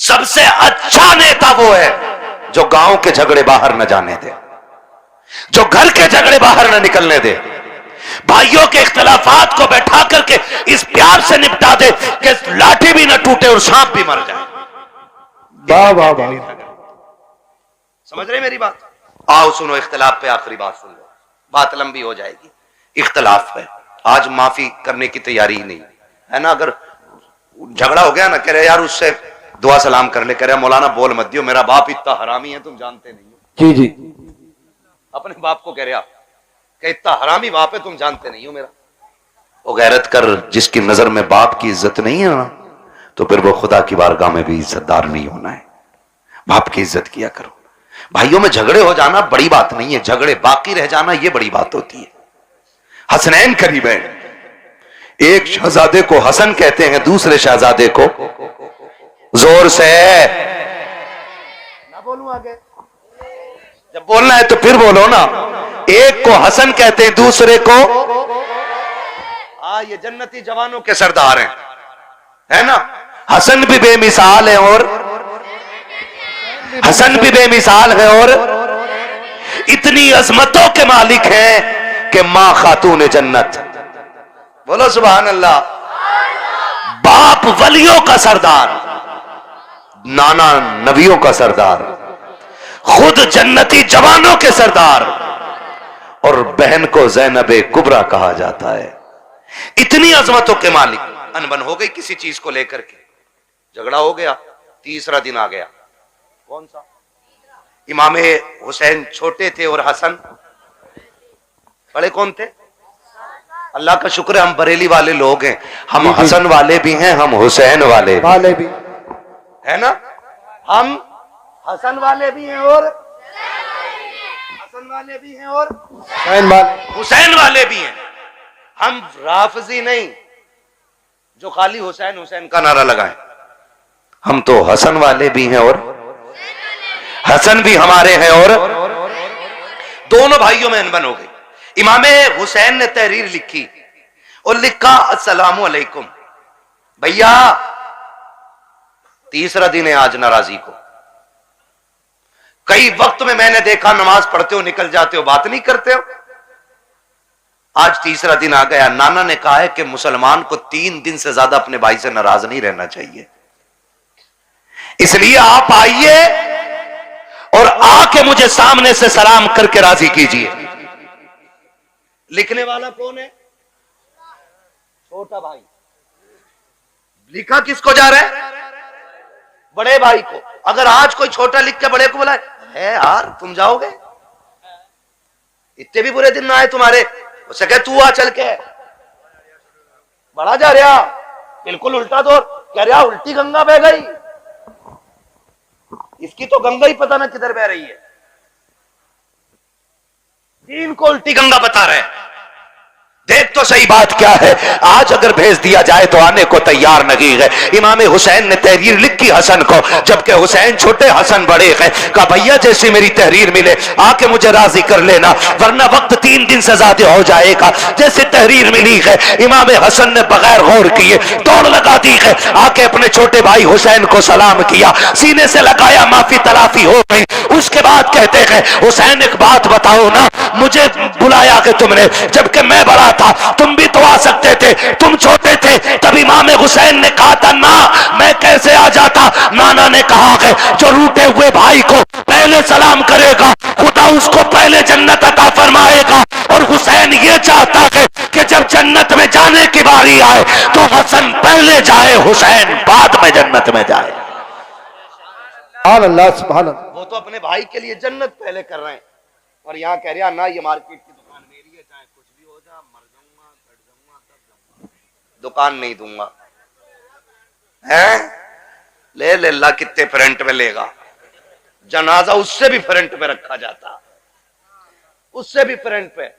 सबसे अच्छा नेता वो है जो गांव के झगड़े बाहर न जाने दे, जो घर के झगड़े बाहर न निकलने दे, भाइयों के इख्तलाफात को बैठा करके इस प्यार से निपटा दे कि लाठी भी न टूटे और सांप भी मर जाए। वाह वाह वाह, समझ रहे मेरी बात? आओ सुनो, इख्तलाफ पे आखिरी बात सुन लो, बात लंबी हो जाएगी। इख्तलाफ है, आज माफी करने की तैयारी ही नहीं है ना। अगर झगड़ा हो गया ना, कह रहे यार उससे दुआ सलाम कर ले, कह रहे मौलाना बोल मत दियो, मेरा बाप इतना हरामी है तुम जानते नहीं हो। जी जी, अपने बाप को कह रहे आप कि इतना हरामी बाप है तुम जानते नहीं हो मेरा। वो गैरत कर, जिसकी नजर में बाप की इज्जत नहीं है ना, तो फिर वो खुदा की बारगाह में भी इज्जतदार नहीं होना है। बाप की इज्जत किया करो। भाइयों में झगड़े हो जाना बड़ी बात नहीं है, झगड़े बाकी रह जाना ये बड़ी बात होती है। हसनैन करीब है, एक शहजादे को हसन कहते हैं, दूसरे शहजादे को जोर से ना बोलूं आगे, जब बोलना है तो फिर बोलो ना। एक को हसन कहते हैं, दूसरे को ये जन्नती जवानों के सरदार हैं, है ना। हसन भी बेमिसाल है और हसन भी बेमिसाल है और इतनी अजमतों के मालिक हैं कि मां खातून जन्नत। बोलो सुभान अल्लाह। बाप वलियों का सरदार, नाना नबियों का सरदार, खुद जन्नती जवानों के सरदार, और बहन को ज़ैनबे कुबरा कहा जाता है। इतनी अजमतों के मालिक। अनबन हो गई किसी चीज को लेकर के, झगड़ा हो गया, तीसरा दिन आ गया। कौन सा? इमामे हुसैन छोटे थे और हसन बड़े कौन थे? अल्लाह का शुक्र है हम बरेली वाले लोग हैं, हम हसन वाले भी हैं, हम हुसैन वाले भी है ना। हम हसन वाले भी हैं और हसन वाले भी हैं और हुसैन वाले भी हैं। हम राफजी नहीं जो खाली हुसैन हुसैन का नारा लगाएं। हम तो हसन वाले भी हैं और हसन भी हमारे हैं, और दोनों भाइयों में अनबन हो गई। इमामे हुसैन ने तहरीर लिखी और लिखा अस्सलामु अलैकुम भैया, तीसरा दिन है आज नाराजी को। कई वक्त में मैंने देखा नमाज पढ़ते हो निकल जाते हो, बात नहीं करते हो। आज तीसरा दिन आ गया। नाना ने कहा है कि मुसलमान को 3 दिन से ज्यादा अपने भाई से नाराज नहीं रहना चाहिए, इसलिए आप आइए और आके मुझे सामने से सलाम करके राजी कीजिए। लिखने वाला कौन है? छोटा भाई। लिखा किसको जा रहा है? बड़े भाई को। अगर आज कोई छोटा लिख के बड़े को बोला है यार तुम जाओगे, इतने भी बुरे दिन ना आए तुम्हारे, उससे कह तू आ चल के, बड़ा जा रहा बिल्कुल उल्टा दौर, कह रहा उल्टी गंगा बह गई, इसकी तो गंगा ही पता ना किधर बह रही है, दीन को उल्टी गंगा बता रहे हैं। देख तो सही बात क्या है। आज अगर भेज दिया जाए तो आने को तैयार नहीं है। इमाम हुसैन ने तहरीर लिखी हसन को, जबकि हुसैन छोटे हसन बड़े हैं। कहा भैया जैसी मेरी तहरीर मिले आके मुझे राजी कर लेना, वरना वक्त 3 दिन से ज्यादा हो जाएगा। जैसे तहरीर मिली है इमाम हसन ने बगैर गौर किए दौड़ लगा दी है, आके अपने छोटे भाई हुसैन को सलाम किया, सीने से लगाया, माफी तलाफी हो गई। उसके बाद कहते हैं हुसैन एक बात बताओ ना, मुझे बुलाया कि तुमने, जबकि मैं बड़ा था, तुम भी तो आ सकते थे, तुम छोटे थे। तब इमाम हुसैन ने कहा था ना मैं कैसे आ जाता। नाना ने कहा है जो रूठे हुए भाई को पहले सलाम करेगा खुदा उसको पहले जन्नत अता फरमाएगा। और हुसैन ये चाहता है कि जब जन्नत में जाने की बारी आए तो हसन पहले जाए, हुसैन बाद में जन्नत में जाए। अल्लाह सुभान अल्लाह। वो तो अपने भाई के लिए जन्नत पहले कर रहे हैं, और यहाँ कह रहा ना ये मार्केट की दुकान मेरी है, चाहे कुछ भी हो जाए, मर जाऊंगा कट जाऊंगा तब जाऊंगा, दुकान नहीं दूंगा। हैं ले ले ला कितने फ्रंट में लेगा, जनाजा उससे भी फ्रंट पे रखा जाता, उससे भी फ्रंट पे,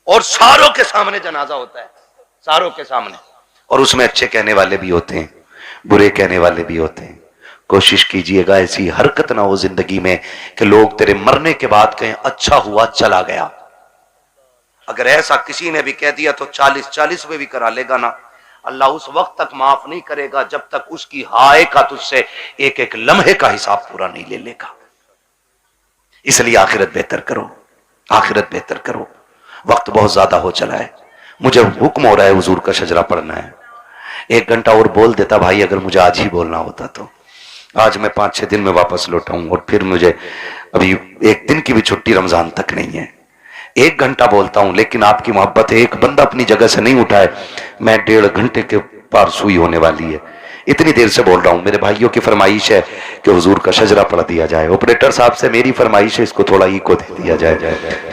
और सारों के सामने जनाजा होता है, सारों के सामने। और उसमें अच्छे कहने वाले भी होते हैं, बुरे कहने वाले भी होते हैं। कोशिश कीजिएगा ऐसी हरकत ना हो जिंदगी में कि लोग तेरे मरने के बाद कहें अच्छा हुआ चला गया। अगर ऐसा किसी ने भी कह दिया तो 40-40 में भी करा लेगा ना, अल्लाह उस वक्त तक माफ नहीं करेगा जब तक उसकी हाय का तुझसे एक एक लम्हे का हिसाब पूरा नहीं ले लेगा। इसलिए आखिरत बेहतर करो, आखिरत बेहतर करो। वक्त बहुत ज्यादा हो चला है, मुझे हुक्म हो रहा है हुजूर का शजरा पढ़ना है। 1 घंटा और बोल देता भाई, अगर मुझे आज ही बोलना होता तो। आज मैं 5-6 दिन में वापस लौटाऊं, और फिर मुझे अभी 1 दिन की भी छुट्टी रमजान तक नहीं है। 1 घंटा बोलता हूं, लेकिन आपकी मोहब्बत है, एक बंदा अपनी जगह से नहीं उठाए, मैं 1.5 घंटे के पार सुई होने वाली है, इतनी देर से बोल रहा हूं। मेरे भाइयों की फरमाइश है कि हुजूर का शजरा पढ़ दिया जाए। ऑपरेटर साहब से मेरी फरमाइश है इसको थोड़ा इको दे दिया जाए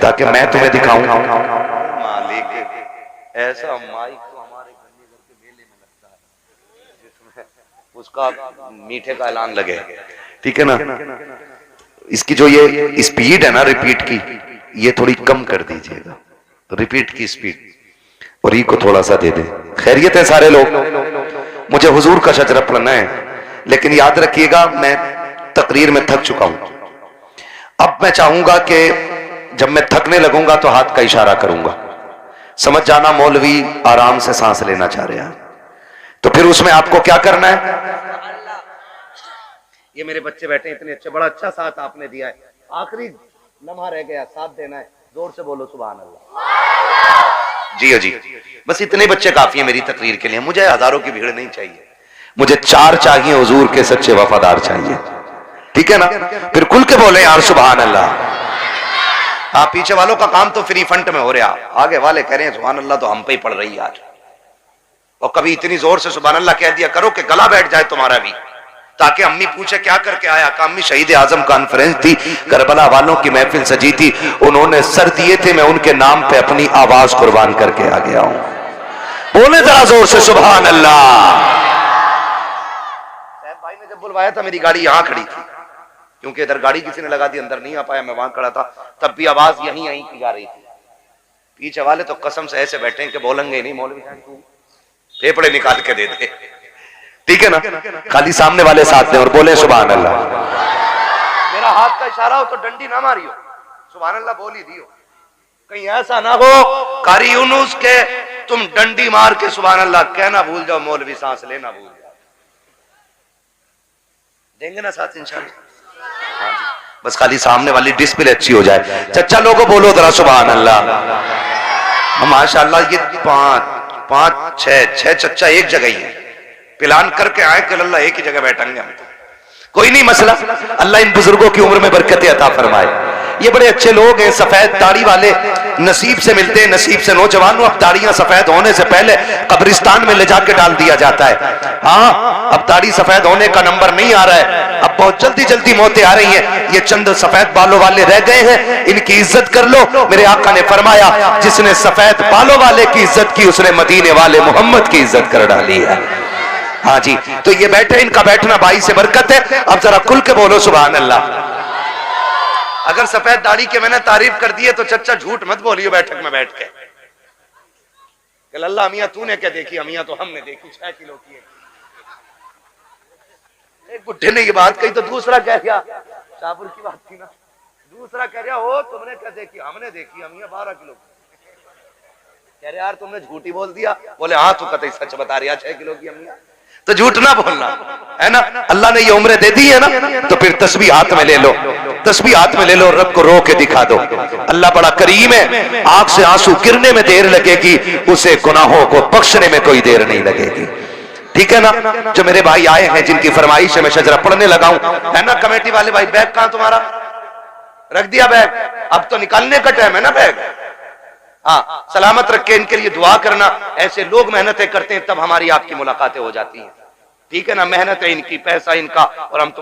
ताकि मैं तुम्हें दिखाऊं। मालिक ऐसा माइक तो हमारे घर के मेले में लगता है जिसमें उसका मीठे का ऐलान लगे, ठीक है ना। इसकी जो ये स्पीड है ना रिपीट की, ये थोड़ी कम कर दीजिएगा, रिपीट की स्पीड, और ई को थोड़ा सा दे दे। खैरियत है सारे लोग। मुझे हुजूर का शजरा पढ़ना है, लेकिन याद रखिएगा मैं तकरीर में थक चुका हूं। अब मैं चाहूंगा कि जब मैं थकने लगूंगा तो हाथ का इशारा करूंगा, समझ जाना मौलवी आराम से सांस लेना चाह रहे हैं। तो फिर उसमें आपको क्या करना है, ये मेरे बच्चे बैठे इतने अच्छे, बड़ा अच्छा साथ आपने दिया है, आखिरी लम्हा रह गया, साथ देना है, जोर से बोलो सुभान अल्लाह। जी जी, बस इतने बच्चे काफी है मेरी तकरीर के लिए, मुझे हजारों की भीड़ नहीं चाहिए, मुझे 4 चाहिए हुजूर के सच्चे वफादार चाहिए, ठीक है ना। फिर खुल के बोले यार सुभान अल्लाह। हाँ, पीछे वालों का काम तो फ्री फंड में हो रहा, आगे वाले कह रहे हैं सुभान अल्लाह तो हम पे ही पड़ रही है आज। और कभी इतनी जोर से सुभान अल्लाह कह दिया करो कि गला बैठ जाए तुम्हारा भी, ताकि अम्मी पूछे क्या करके आया। का अम्मी शहीद आजम कॉन्फ्रेंस थी, करबला वालों की महफिल सजी थी, उन्होंने सर दिए थे, मैं उनके नाम पे अपनी आवाज कुर्बान करके आ गया हूं। बोले जरा जोर से सुभान अल्लाह। साहब भाई ने जब बुलवाया था मेरी गाड़ी यहां खड़ी थी, क्योंकि इधर गाड़ी किसी ने लगा दी, अंदर नहीं आ पाया, मैं वहां खड़ा था, तब भी आवाज यहीं यहीं की जा रही थी। पीछे वाले तो कसम से ऐसे बैठे कि बोलेंगे नहीं, मौलवी साहब तू फेफड़े निकाल के दे दे, ठीक है ना, खाली सामने वाले साथ में और बोले सुभान अल्लाह। मेरा हाथ का इशारा हो तो डंडी ना मारियो, सुभान अल्लाह बोल ही दियो, कहीं ऐसा ना हो कारी यूनुस के तुम डंडी मार के सुभान अल्लाह कहना भूल जाओ, मौलवी सांस लेना भूल जाओ। देंगे ना साथ इंशाल्लाह। हाँ जी, बस खाली सामने वाली डिस्प्ले अच्छी हो जाए। चच्चा लोगों बोलो जरा सुभान अल्लाह। माशाअल्लाह ये पांच छह चच्चा एक जगह ही है, प्लान करके आए कि अल्लाह एक ही जगह बैठेंगे हम, कोई नहीं मसला। अल्लाह इन बुजुर्गों की उम्र में बरकतें अता फरमाए। ये बड़े अच्छे लोग हैं, सफेद दाढ़ी वाले, नसीब से मिलते हैं, नसीब से। नौजवानों, अब दाढ़ियां सफेद होने से पहले कब्रिस्तान में ले जाके डाल दिया जाता है। हाँ, अब दाढ़ी सफेद होने का नंबर नहीं आ रहा है, अब बहुत जल्दी जल्दी मौतें आ रही हैं। ये चंद सफेद बालों वाले रह गए हैं, इनकी इज्जत कर लो। मेरे आका ने फरमाया जिसने सफेद बालों वाले की इज्जत की, उसने मदीने वाले मोहम्मद की इज्जत कर डाली है। हाँ जी, तो ये बैठे, इनका बैठना भाई से बरकत है। अब जरा खुल के बोलो सुभान अल्लाह। अगर सफेद दाढ़ी के मैंने तारीफ कर दी है तो चच्चा झूठ मत बोलियो बैठक में बैठ के, अल्लाह मियां तूने क्या देखी, अमिया तो हमने देखी 6 किलो की। एक बुढ़े ने ये बात कही तो दूसरा कह गया, शाहपुर की बात थी ना, दूसरा कह रहा हो तुमने क्या देखी, हमने देखी अमिया 12 किलो की। कह रहे यार तुमने झूठी बोल दिया। बोले हाँ तू कतई सच बता रही है, 6 किलो की अमिया, तो झूठ ना बोलना है ना। अल्लाह ने ये उम्र दे दी है ना, तो फिर तस्बीह हाथ में ले लो, तस्बीह हाथ में ले लो, रब को रो के दिखा दो। अल्लाह बड़ा करीम है, आंख से आंसू गिरने में देर लगेगी, उसे गुनाहों को बख्शने में कोई देर नहीं लगेगी, ठीक है ना। जो मेरे भाई आए हैं जिनकी फरमाइश है मैं शजरा पढ़ने लगा हूं, है ना। कमेटी वाले भाई बैग कहां तुम्हारा, रख दिया बैग, अब तो निकालने का टाइम है ना बैग। हाँ, सलामत रख के इनके लिए दुआ करना। ऐसे लोग मेहनतें करते हैं तब हमारी आपकी मुलाकातें हो जाती हैं, ठीक है ना। मेहनत है इनकी, पैसा इनका, और हम तुम्हारे